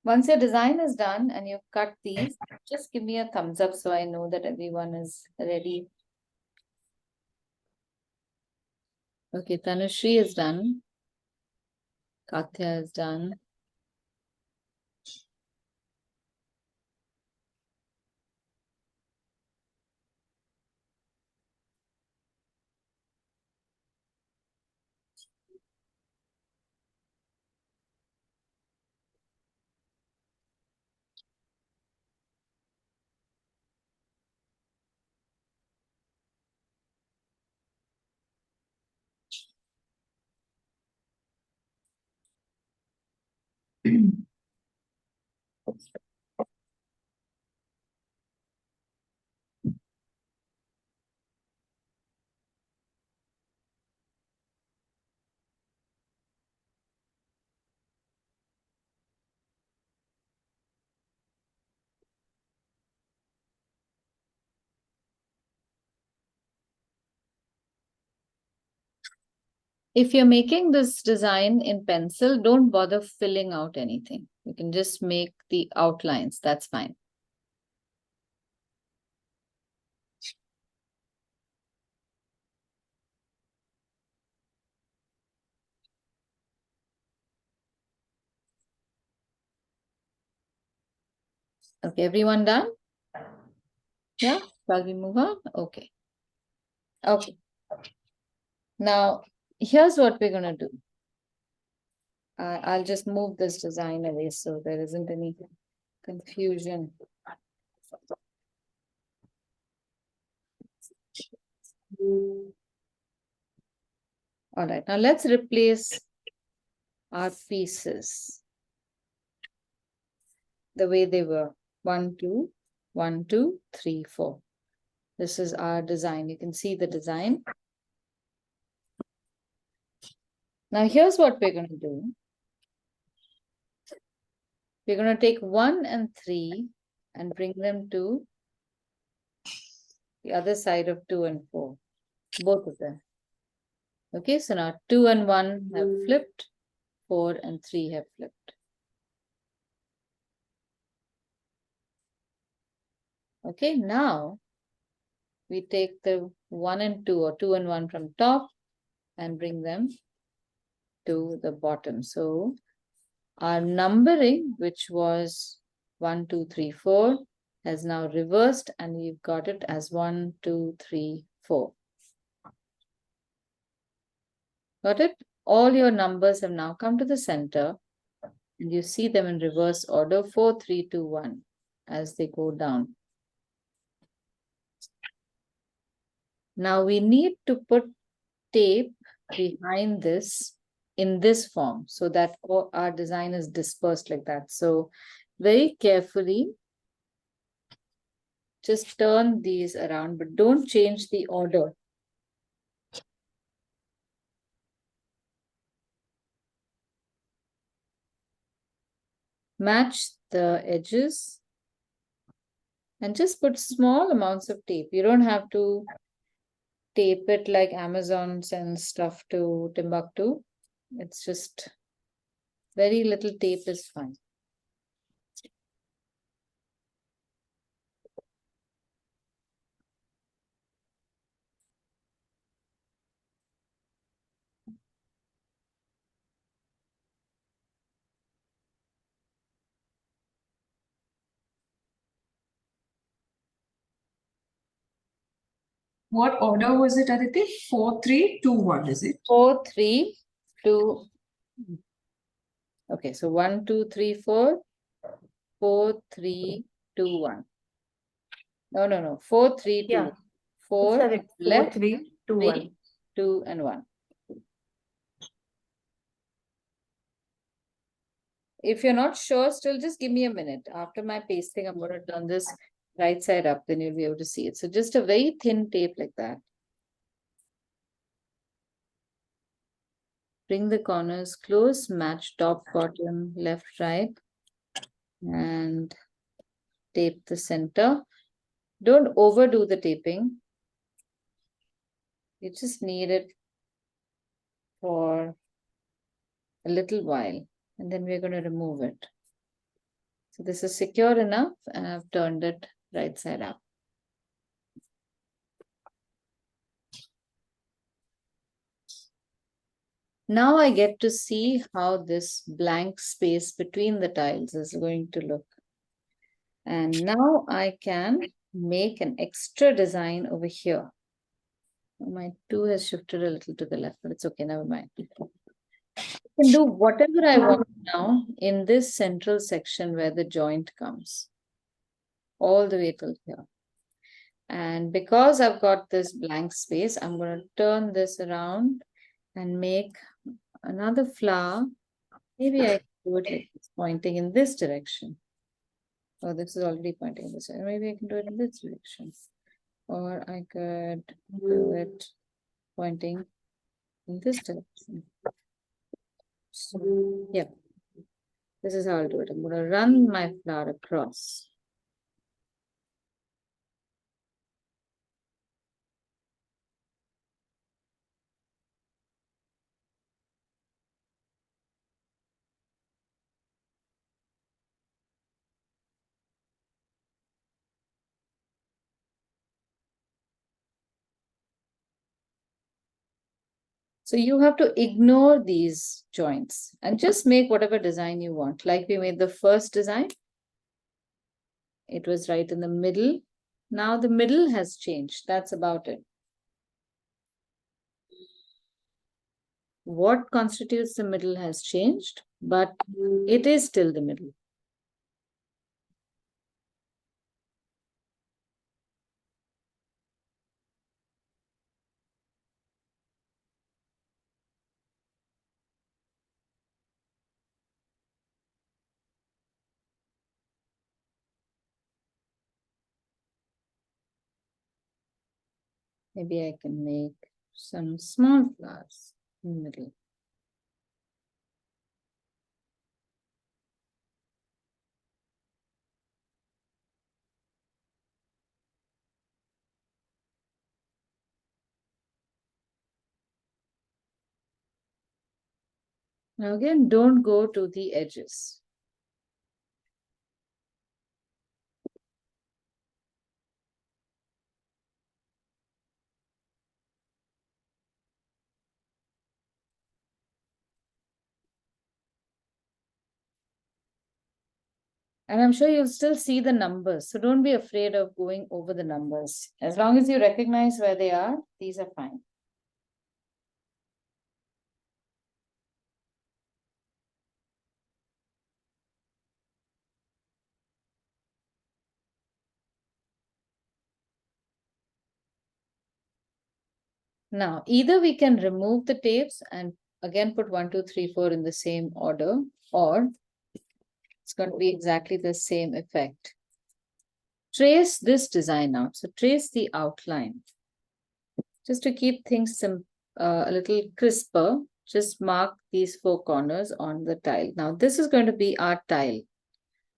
Once your design is done and you've cut these, just give me a thumbs up so I know that everyone is ready. Okay, Tanushree is done. Katya is done. If you're making this design in pencil, don't bother filling out anything. You can just make the outlines, that's fine. Okay, everyone done? Yeah, shall we move on? Okay. Okay. Now, here's what we're gonna do. I'll just move this design away so there isn't any confusion. All right, now let's replace our pieces the way they were. 1, 2, 1, 2, 3, 4. This is our design. You can see the design. Now here's what we're going to do. We're going to take 1 and 3 and bring them to the other side of 2 and 4, both of them. Okay, so now 2 and 1 have flipped, 4 and 3 have flipped. Okay, now we take the 1 and 2 or 2 and 1 from top and bring them to the bottom. So our numbering, which was 1, 2, 3, 4, has now reversed and we've got it as 1, 2, 3, 4. Got it? All your numbers have now come to the center and you see them in reverse order 4, 3, 2, 1 as they go down. Now we need to put tape behind this in this form so that our design is dispersed like that. So very carefully, just turn these around, but don't change the order. Match the edges and just put small amounts of tape. You don't have to tape it like Amazon sends stuff to Timbuktu. It's just very little tape is fine. What order was it, Aditi? 4, 3, 2, 1, is it? 4, 3, 2. Okay, so 1, 2, 3, 4. 4, 3, 2, 1. No. 4, 3, 2. Yeah. 4 Correct. 4, left, 3, 2, 3, 1. 2, and 1. If you're not sure, still just give me a minute. After my pasting, I'm going to turn this right side up, then you'll be able to see it. So just a very thin tape like that. Bring the corners close, match top, bottom, left, right, and tape the center. Don't overdo the taping. You just need it for a little while, and then we're going to remove it. So this is secure enough, and I've turned it right side up. Now I get to see how this blank space between the tiles is going to look. And now I can make an extra design over here. My 2 has shifted a little to the left, but it's okay, never mind. I can do whatever I want now in this central section where the joint comes. All the way till here. And because I've got this blank space, I'm going to turn this around and make another flower. Maybe I do it like it's pointing in this direction. Oh, this is already pointing in this way. Maybe I can do it in this direction. Or I could do it pointing in this direction. So, yeah. This is how I'll do it. I'm going to run my flower across. So you have to ignore these joints and just make whatever design you want. Like we made the first design. It was right in the middle. Now the middle has changed. That's about it. What constitutes the middle has changed, but it is still the middle. Maybe I can make some small flowers in the middle. Now again, don't go to the edges. And I'm sure you'll still see the numbers. So don't be afraid of going over the numbers. As long as you recognize where they are, these are fine. Now, either we can remove the tapes and again put 1, 2, 3, 4 in the same order, or it's going to be exactly the same effect. Trace this design out. So trace the outline. Just to keep things a little crisper, just mark these 4 corners on the tile. Now, this is going to be our tile.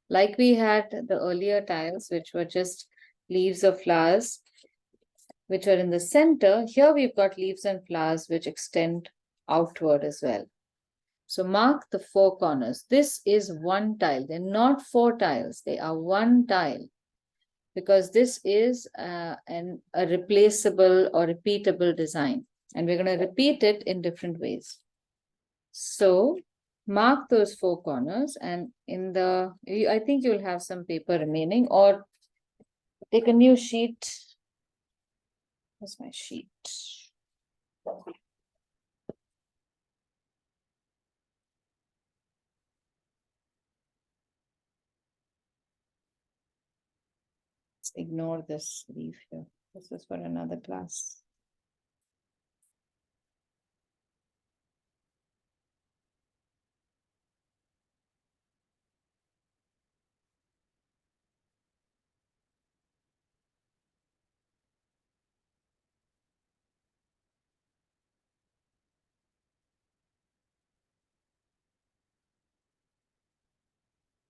Like we had the earlier tiles, which were just leaves of flowers, which are in the center. Here we've got leaves and flowers which extend outward as well. So mark the 4 corners. This is one tile. They're not 4 tiles. They are one tile, because this is a replaceable or repeatable design. And we're going to repeat it in different ways. So mark those 4 corners, and I think you'll have some paper remaining, or take a new sheet. Where's my sheet? Let's ignore this leaf here. This is for another class.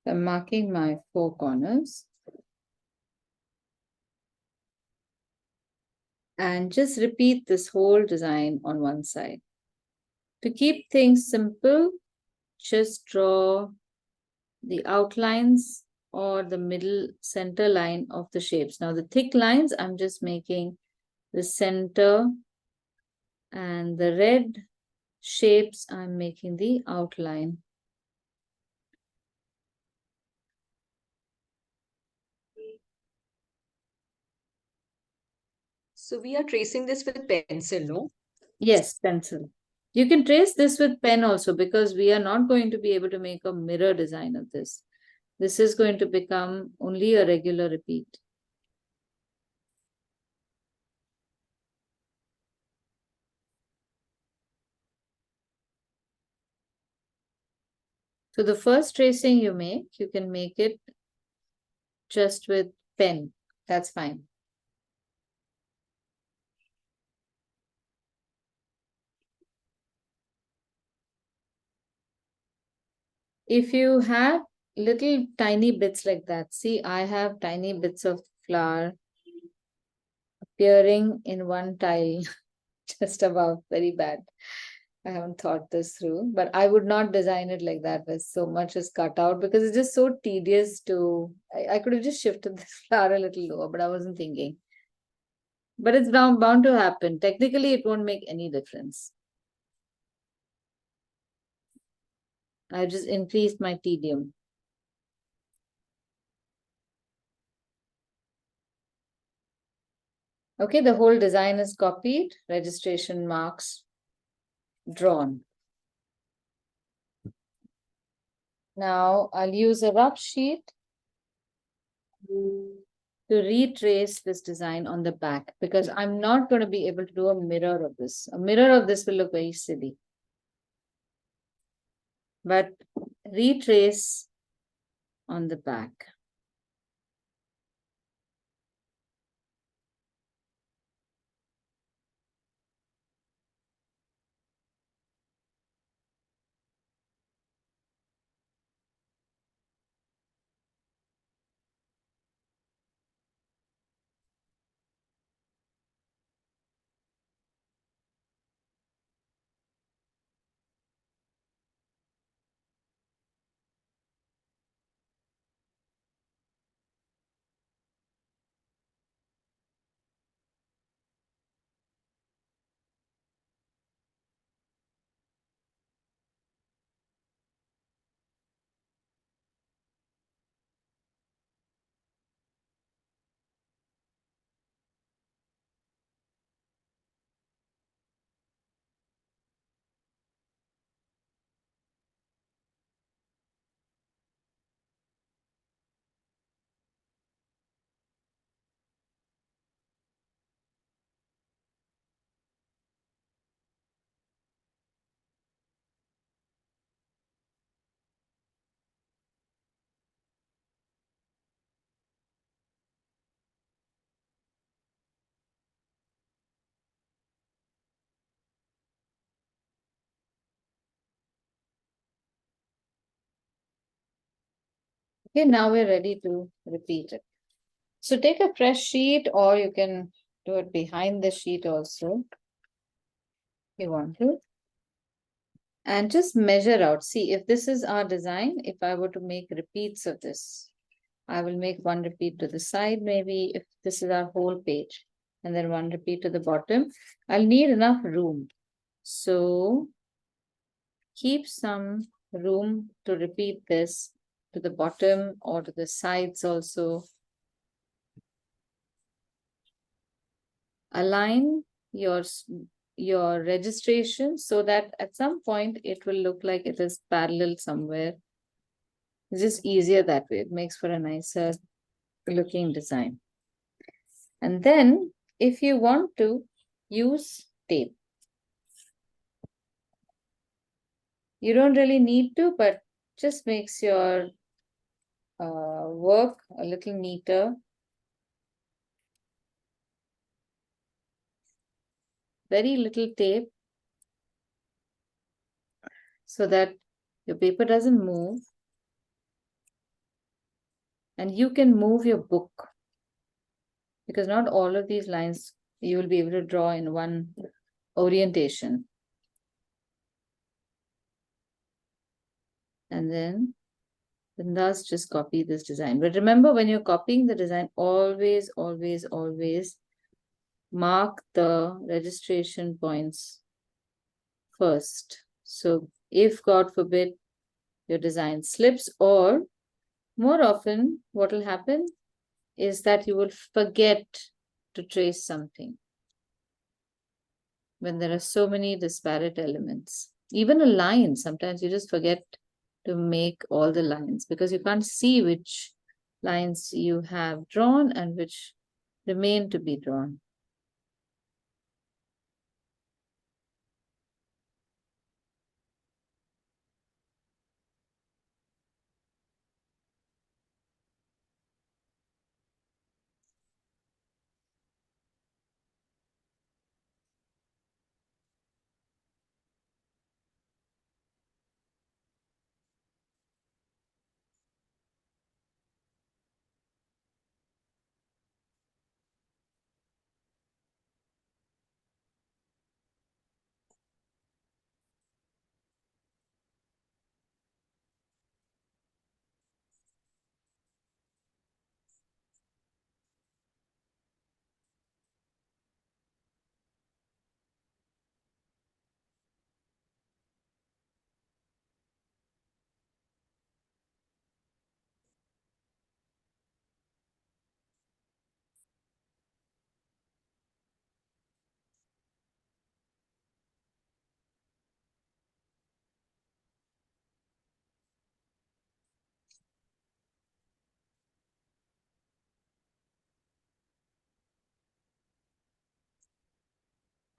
I'm marking my 4 corners. And just repeat this whole design on one side. To keep things simple, just draw the outlines or the middle center line of the shapes. Now the thick lines, I'm just making the center, and the red shapes, I'm making the outline. So we are tracing this with pencil, no? Yes, pencil. You can trace this with pen also, because we are not going to be able to make a mirror design of this. This is going to become only a regular repeat. So So the first tracing you can make it just with pen. That's fine. If you have little tiny bits like that, see, I have tiny bits of flower appearing in one tile just above, very bad. I haven't thought this through, but I would not design it like that where so much is cut out because it's just so tedious to, I could have just shifted this flower a little lower, but I wasn't thinking. But it's bound to happen. Technically, it won't make any difference. I just increased my tedium. Okay, the whole design is copied, registration marks drawn. Now I'll use a rough sheet to retrace this design on the back because I'm not going to be able to do a mirror of this. A mirror of this will look very silly. But retrace on the back. Okay, now we're ready to repeat it. So take a fresh sheet or you can do it behind the sheet also. If you want to. And just measure out. See, if this is our design, if I were to make repeats of this, I will make one repeat to the side, maybe if this is our whole page, and then one repeat to the bottom. I'll need enough room. So keep some room to repeat this to the bottom or to the sides also. Align your registration so that at some point it will look like it is parallel somewhere. It's just easier that way. It makes for a nicer looking design. And then if you want to use tape, you don't really need to, but just makes your work a little neater. Very little tape so that your paper doesn't move and you can move your book because not all of these lines you will be able to draw in one orientation. And then Bindas just copy this design. But remember, when you're copying the design, always, always, always mark the registration points first. So if, God forbid, your design slips, or more often, what will happen is that you will forget to trace something when there are so many disparate elements. Even a line, sometimes you just forget to make all the lines because you can't see which lines you have drawn and which remain to be drawn.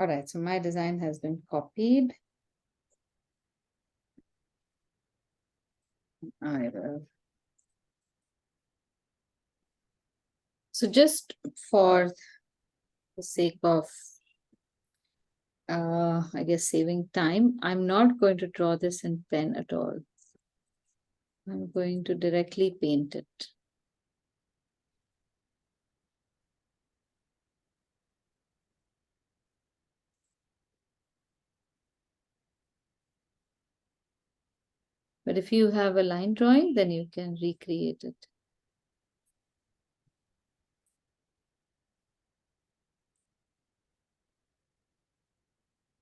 All right, so my design has been copied. I will. So just for the sake of, I guess, saving time, I'm not going to draw this in pen at all. I'm going to directly paint it. But if you have a line drawing, then you can recreate it.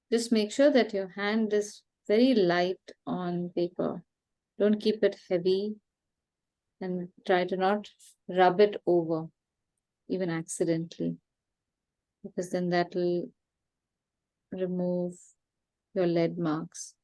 Just make sure that your hand is very light on paper. Don't keep it heavy and try to not rub it over, even accidentally, because then that will remove your lead marks.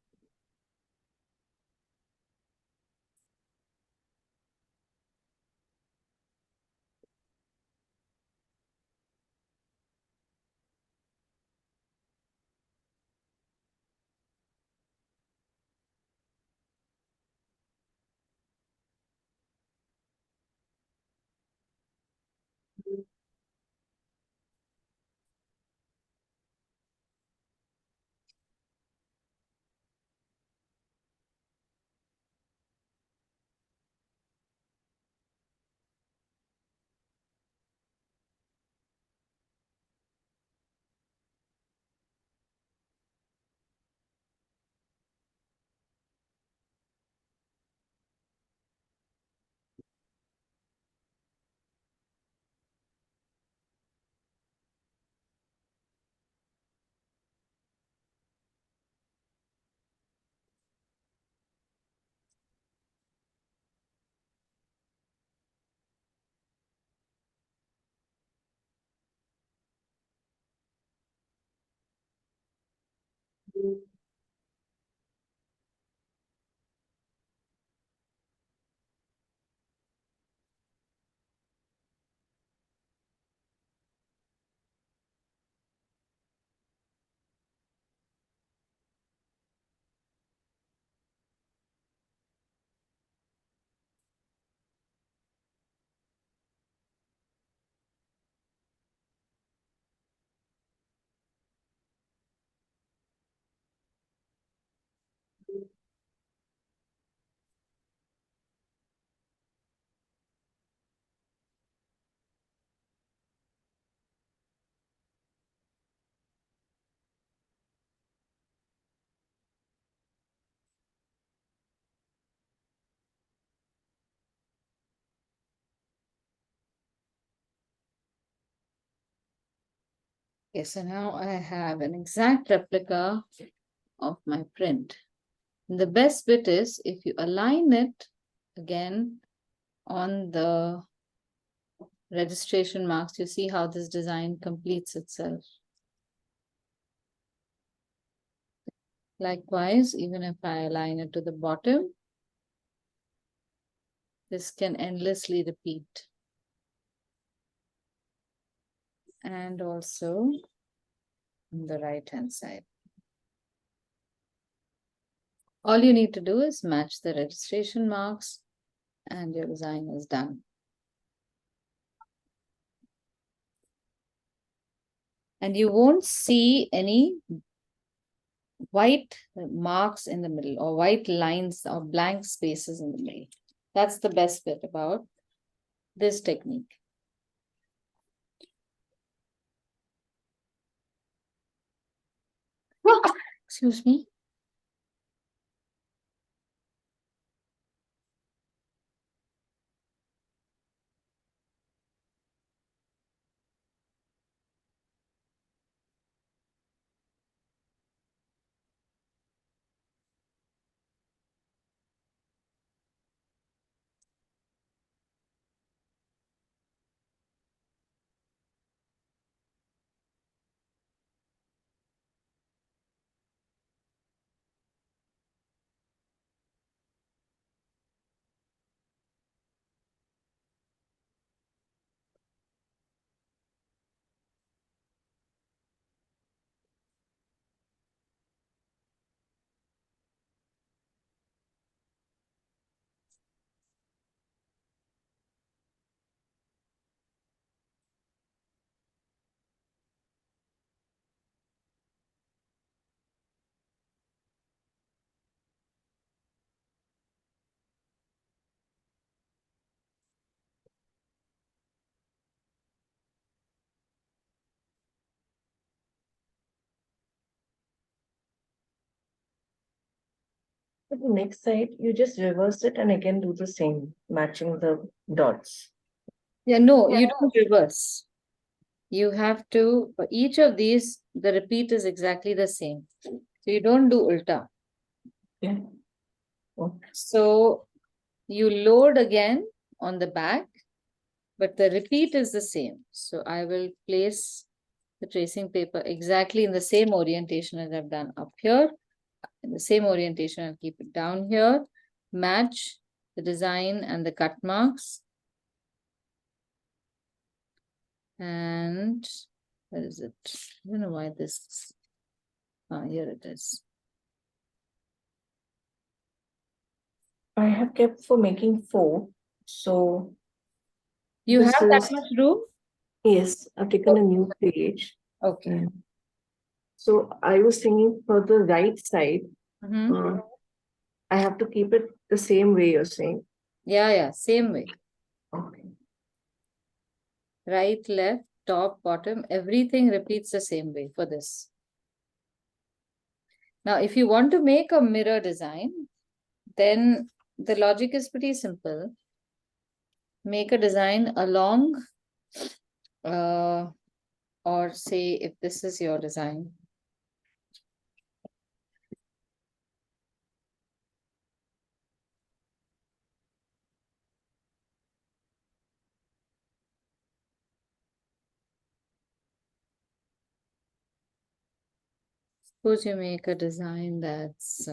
Okay, so now I have an exact replica of my print. And the best bit is if you align it again on the registration marks, you see how this design completes itself. Likewise, even if I align it to the bottom, this can endlessly repeat. And also on the right hand side. All you need to do is match the registration marks and your design is done. And you won't see any white marks in the middle or white lines or blank spaces in the middle. That's the best bit about this technique. Excuse me. For the next side, you just reverse it and again do the same, matching the dots. Yeah, no, you don't reverse. You have to, for each of these, the repeat is exactly the same. So you don't do ulta. Yeah. Okay. So you load again on the back, but the repeat is the same. So I will place the tracing paper exactly in the same orientation as I've done up here. In the same orientation, I'll keep it down here, match the design and the cut marks. And where is it? I don't know why this, here it is. I have kept for making 4. So You this have that is- much room? yes, I've taken a new page. Okay. Yeah. So I was thinking for the right side, Mhm. I have to keep it the same way you're saying. Yeah, same way. Okay. Right, left, top, bottom, everything repeats the same way for this. Now, if you want to make a mirror design, then the logic is pretty simple. Make a design along, or say if this is your design. Suppose you make a design that's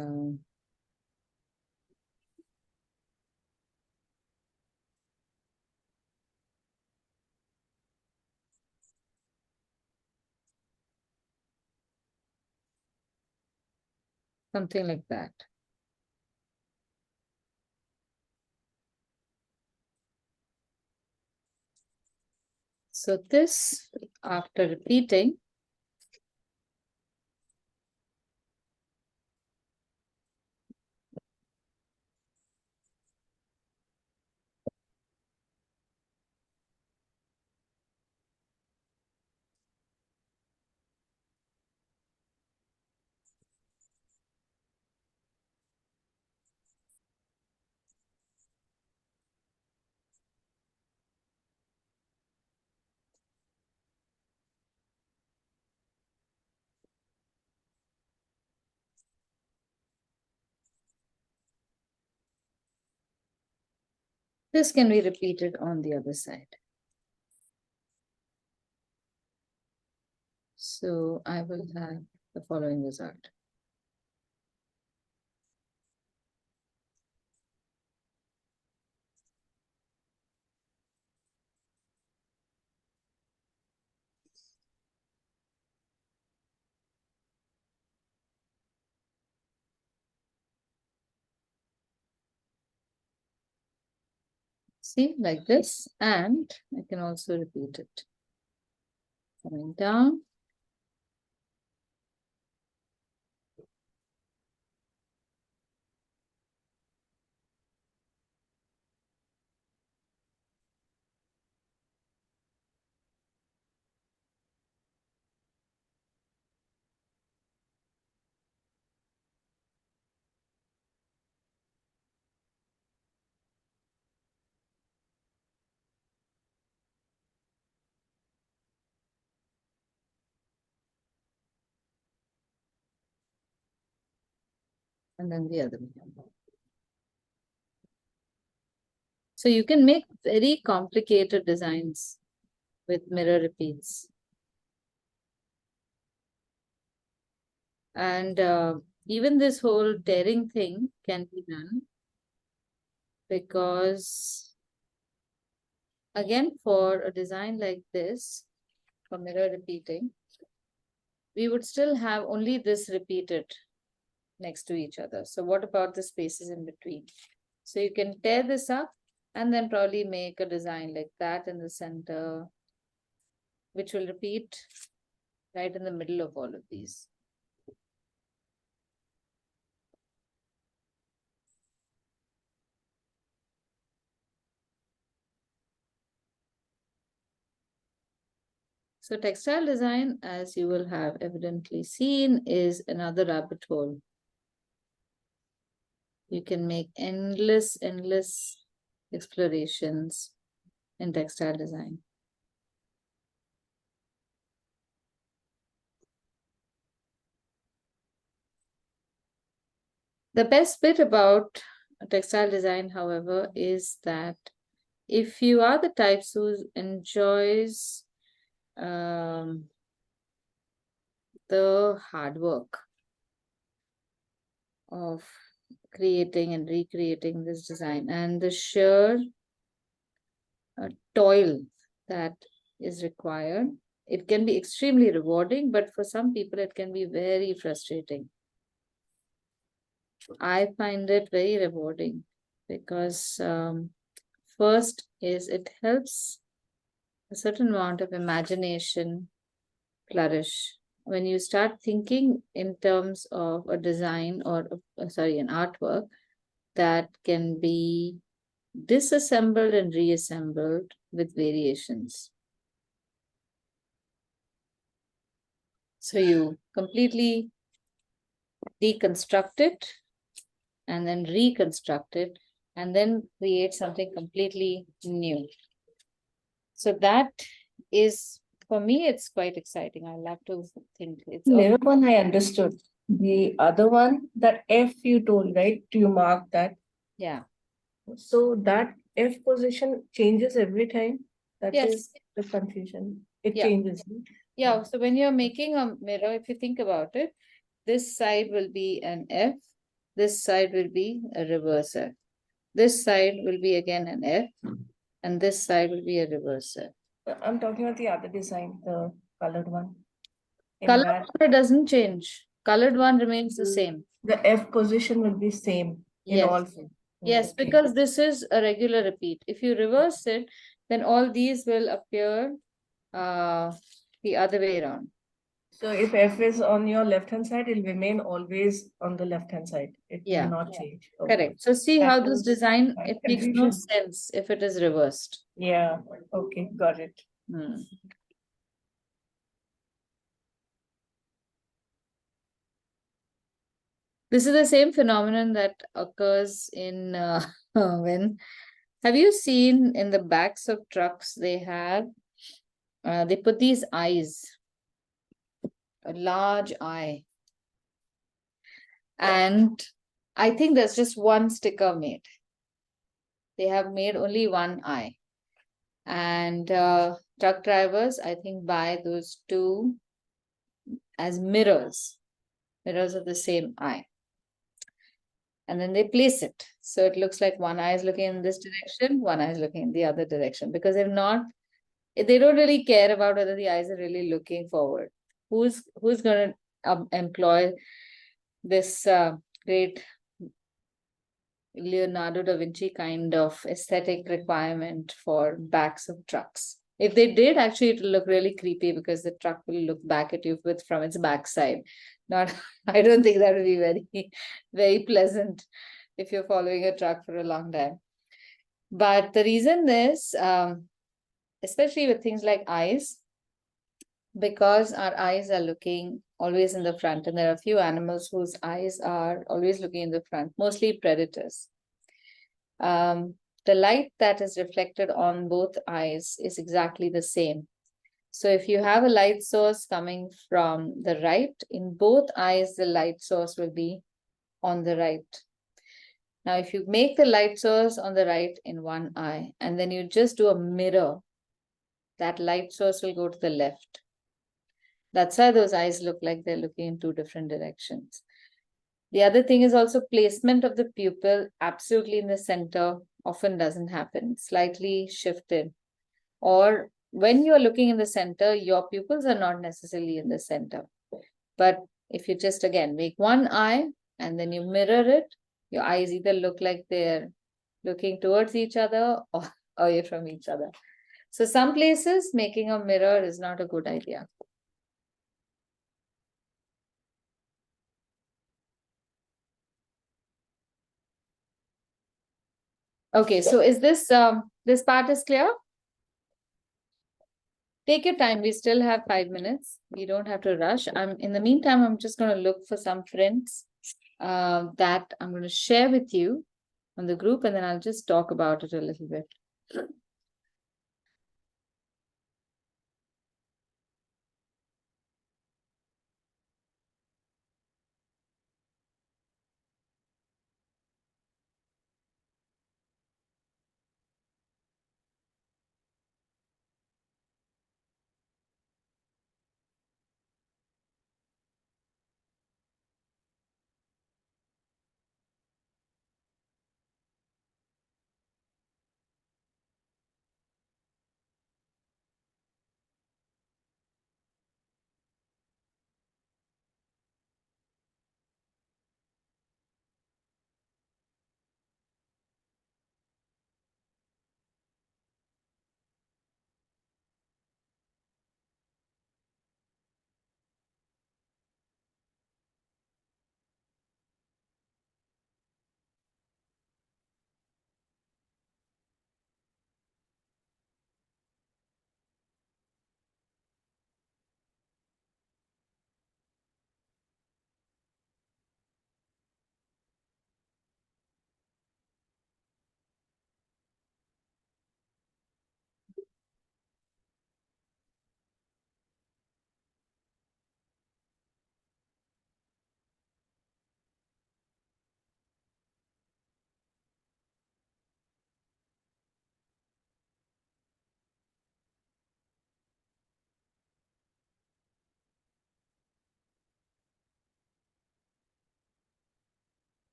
something like that. So this, after repeating, this can be repeated on the other side. So I will have the following result. See, like this, and I can also repeat it. Coming down. And then the other one. So you can make very complicated designs with mirror repeats. And even this whole tearing thing can be done because, again, for a design like this, for mirror repeating, we would still have only this repeated next to each other. So what about the spaces in between? So you can tear this up and then probably make a design like that in the center, which will repeat right in the middle of all of these. So textile design, as you will have evidently seen, is another rabbit hole. You can make endless explorations in textile design. The best bit about textile design, however, is that if you are the types who enjoys the hard work of creating and recreating this design and the sheer toil that is required, it can be extremely rewarding, but for some people it can be very frustrating. I find it very rewarding because first is it helps a certain amount of imagination flourish. When you start thinking in terms of a design or an artwork that can be disassembled and reassembled with variations. So you completely deconstruct it and then reconstruct it and then create something completely new. So that is, for me, it's quite exciting. I love to think it's Mirror one I understood. The other one, that F you told, right? Do you mark that? yeah. So that F position changes every time? That Yes. is the confusion. It Yeah. changes. Yeah, so when you're making a mirror, if you think about it, this side will be an F, this side will be a reverser. This side will be again an F, and this side will be a reverser. I'm talking about the other design, the colored one. In Colored that, one doesn't change. Colored one remains the same. the F position will be same in Yes. all. four. Yes, Okay. because this is a regular repeat. If you reverse it, then all these will appear the other way around. So if F is on your left hand side, it will remain always on the left hand side. It Yeah. will not change. Okay. Correct. So see That how this was design, my it makes no confusion. sense if it is reversed. Yeah, okay, got it. Hmm. This is the same phenomenon that occurs in when, have you seen in the backs of trucks, they have, they put these eyes, a large eye. And I think there's just one sticker made. They have made only one eye. And truck drivers, I think, buy those two as mirrors of the same eye. And then they place it. So it looks like one eye is looking in this direction, one eye is looking in the other direction. Because if not, they don't really care about whether the eyes are really looking forward. Who's going to employ this great Leonardo da Vinci kind of aesthetic requirement for backs of trucks? If they did, actually, it will look really creepy because the truck will look back at you from its backside. Not, I don't think that would be very, very pleasant if you're following a truck for a long time. But the reason is, especially with things like eyes, because our eyes are looking always in the front, and there are a few animals whose eyes are always looking in the front, mostly predators. The light that is reflected on both eyes is exactly the same. So if you have a light source coming from the right, in both eyes, the light source will be on the right. Now, if you make the light source on the right in one eye, and then you just do a mirror, that light source will go to the left. That's why those eyes look like they're looking in two different directions. The other thing is also placement of the pupil absolutely in the center often doesn't happen, slightly shifted. Or when you're looking in the center, your pupils are not necessarily in the center. But if you just, again, make one eye and then you mirror it, your eyes either look like they're looking towards each other or away from each other. So some places making a mirror is not a good idea. Okay, so is this part is clear? Take your time. We still have 5 minutes. We don't have to rush. In the meantime, I'm just going to look for some prints that I'm going to share with you on the group, and then I'll just talk about it a little bit.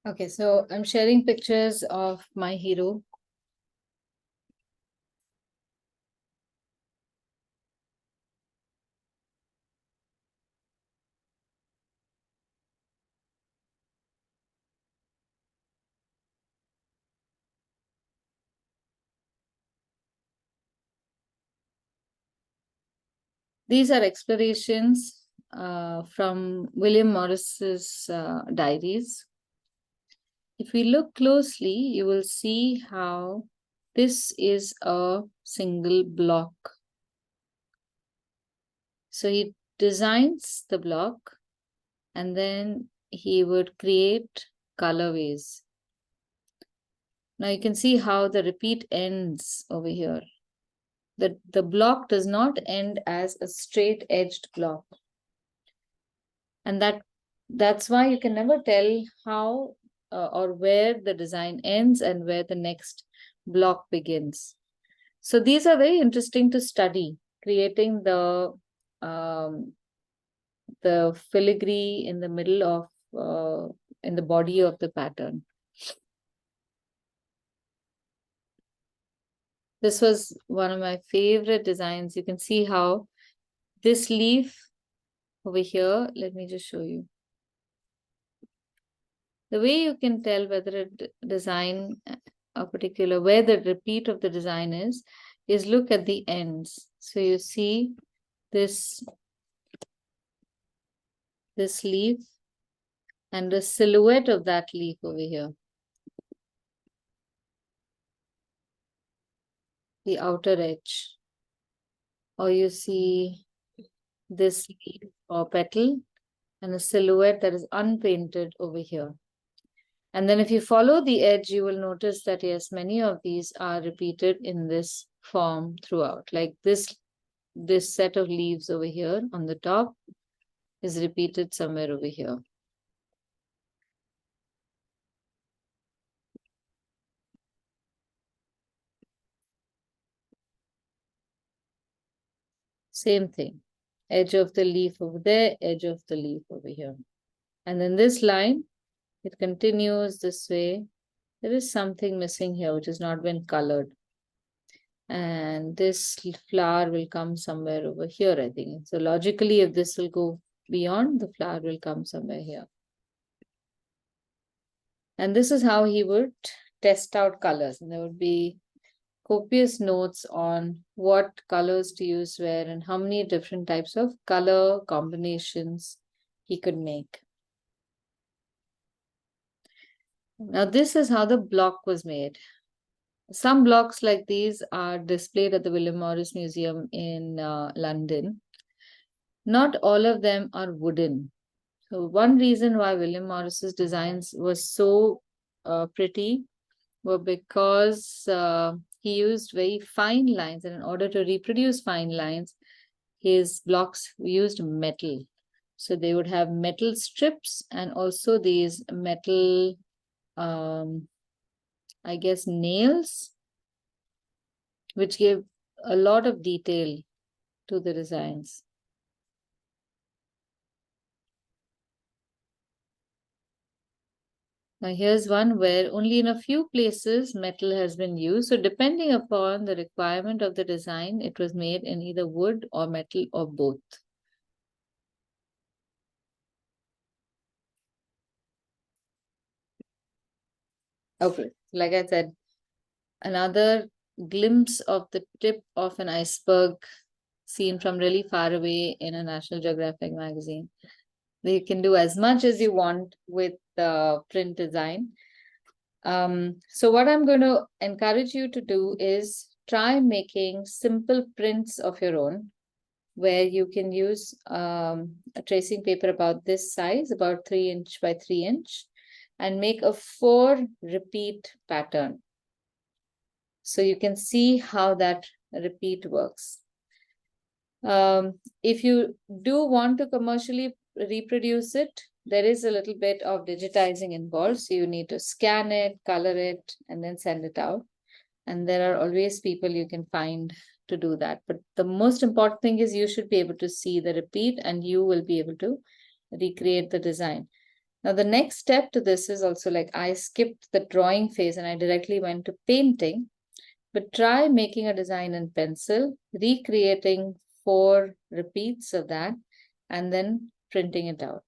Okay, so I'm sharing pictures of my hero. These are explorations from William Morris's diaries. If we look closely, you will see how this is a single block. So he designs the block and then he would create colorways. Now you can see how the repeat ends over here. The block does not end as a straight edged block. And that's why you can never tell how or where the design ends and where the next block begins. So these are very interesting to study, creating the filigree in the middle of in the body of the pattern. This was one of my favorite designs. You can see how this leaf over here, let me just show you. The way you can tell whether a design, a particular, where the repeat of the design is look at the ends. So you see this leaf and the silhouette of that leaf over here. The outer edge. Or you see this leaf or petal and a silhouette that is unpainted over here. And then if you follow the edge, you will notice that yes, many of these are repeated in this form throughout. Like this set of leaves over here on the top is repeated somewhere over here. Same thing. Edge of the leaf over there, edge of the leaf over here. And then this line, it continues this way. There is something missing here which has not been colored. And this flower will come somewhere over here, I think. So logically, if this will go beyond, the flower will come somewhere here. And this is how he would test out colors. And there would be copious notes on what colors to use where and how many different types of color combinations he could make. Now, this is how the block was made. Some blocks like these are displayed at the William Morris Museum in London. Not all of them are wooden. So one reason why William Morris's designs were so pretty were because he used very fine lines, and in order to reproduce fine lines, his blocks used metal. So they would have metal strips and also these metal, I guess, nails, which give a lot of detail to the designs. Now here's one where only in a few places metal has been used. So depending upon the requirement of the design, it was made in either wood or metal or both. Okay, like I said, another glimpse of the tip of an iceberg seen from really far away in a National Geographic magazine. You can do as much as you want with the print design. So what I'm going to encourage you to do is try making simple prints of your own, where you can use a tracing paper about this size, about 3 inch by 3 inch, and make a 4 repeat pattern. So you can see how that repeat works. If you do want to commercially reproduce it, there is a little bit of digitizing involved. So you need to scan it, color it, and then send it out. And there are always people you can find to do that. But the most important thing is you should be able to see the repeat and you will be able to recreate the design. Now, the next step to this is also like I skipped the drawing phase and I directly went to painting. But try making a design in pencil, recreating 4 repeats of that, and then printing it out.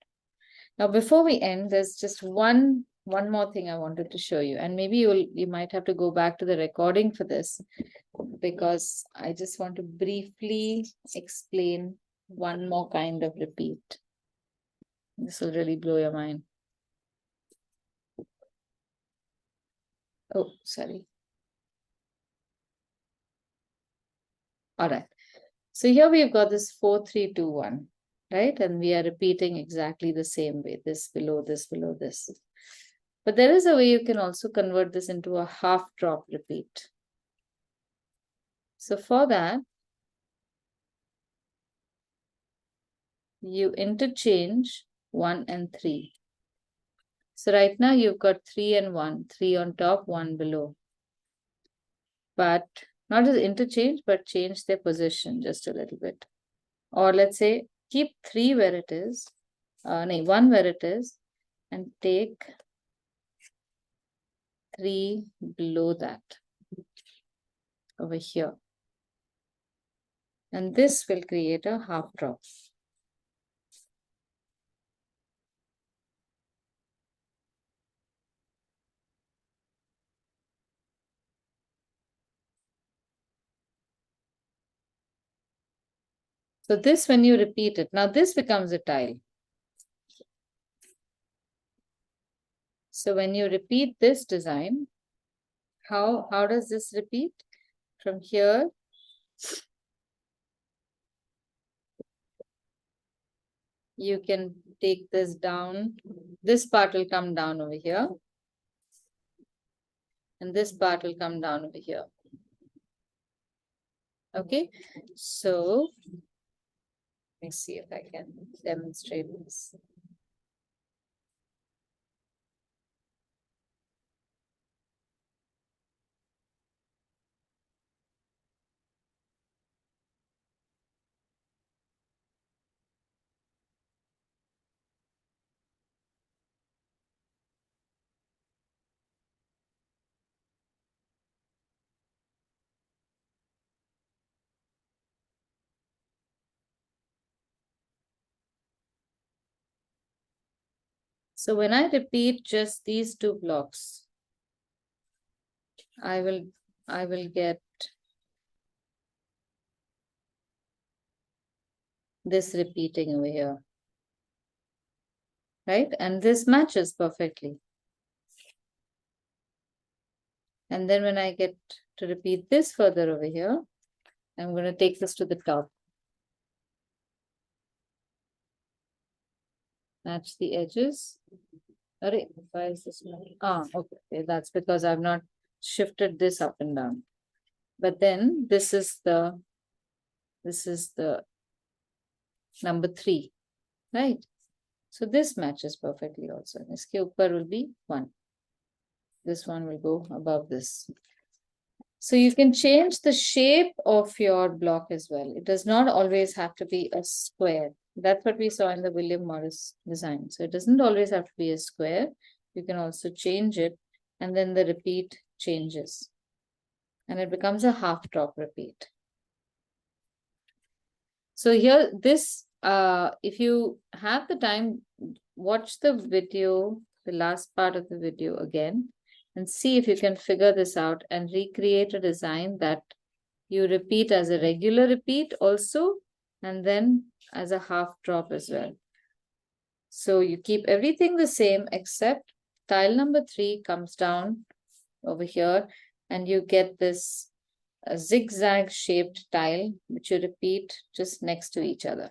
Now, before we end, there's just one more thing I wanted to show you, and maybe you might have to go back to the recording for this, because I just want to briefly explain one more kind of repeat. This will really blow your mind. Oh, sorry. All right. So here we've got this 4, 3, 2, 1, right? And we are repeating exactly the same way, this below this below this. But there is a way you can also convert this into a half drop repeat. So for that, you interchange 1 and 3. So right now you've got 3 and 1, 3 on top, 1 below. But not just interchange, but change their position just a little bit. Or let's say keep 3 where it is, 1 where it is, and take 3 below that over here. And this will create a half drop. So this, when you repeat it, now this becomes a tile. So when you repeat this design, how does this repeat? From here, you can take this down. This part will come down over here. And this part will come down over here. Okay, so let me see if I can demonstrate this. So when I repeat just these two blocks, I will get this repeating over here. Right? And this matches perfectly. And then when I get to repeat this further over here, I'm going to take this to the top. Match the edges. Alright, why is this not? Okay, that's because I've not shifted this up and down. But then this is the number 3, right? So this matches perfectly also. Iske upar will be 1. This one will go above this. So you can change the shape of your block as well. It does not always have to be a square. That's what we saw in the William Morris design. So it doesn't always have to be a square. You can also change it, and then the repeat changes. And it becomes a half drop repeat. So here, if you have the time, watch the video, the last part of the video again, and see if you can figure this out and recreate a design that you repeat as a regular repeat also, and then as a half drop as well. So you keep everything the same except tile number 3 comes down over here, and you get this zigzag shaped tile, which you repeat just next to each other.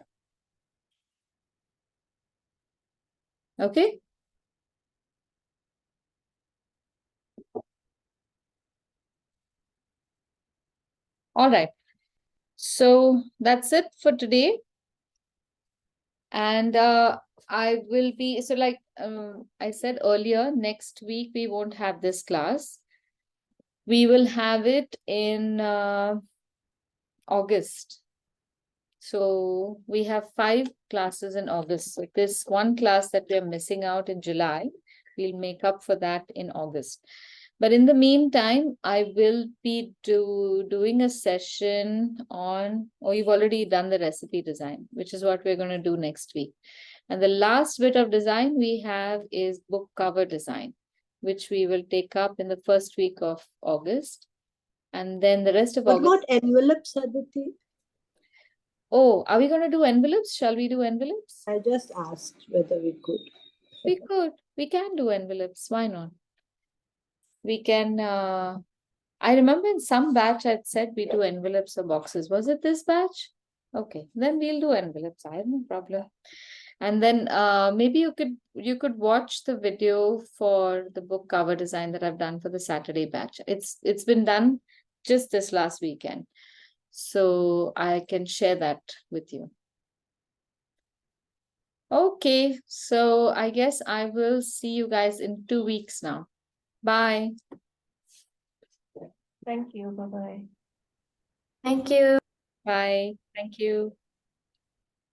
Okay? All right. So that's it for today. And I will be, so like I said earlier, next week we won't have this class. We will have it in August. So we have 5 classes in August. So this one class that we are missing out in July, we'll make up for that in August. But in the meantime, I will be doing a session on, you've already done the recipe design, which is what we're going to do next week. And the last bit of design we have is book cover design, which we will take up in the first week of August. And then the rest of What August. about envelopes, Aditi? Oh, are we going to do envelopes? Shall we do envelopes? I just asked whether we could. We could. We can do envelopes. Why not? We can. I remember in some batch I'd said we do envelopes or boxes. Was it this batch? Okay, then we'll do envelopes. I have no problem. And then maybe you could watch the video for the book cover design that I've done for the Saturday batch. It's been done just this last weekend. So I can share that with you. Okay, so I guess I will see you guys in 2 weeks now. Bye. Thank you. Bye-bye. Thank you. Bye. Thank you.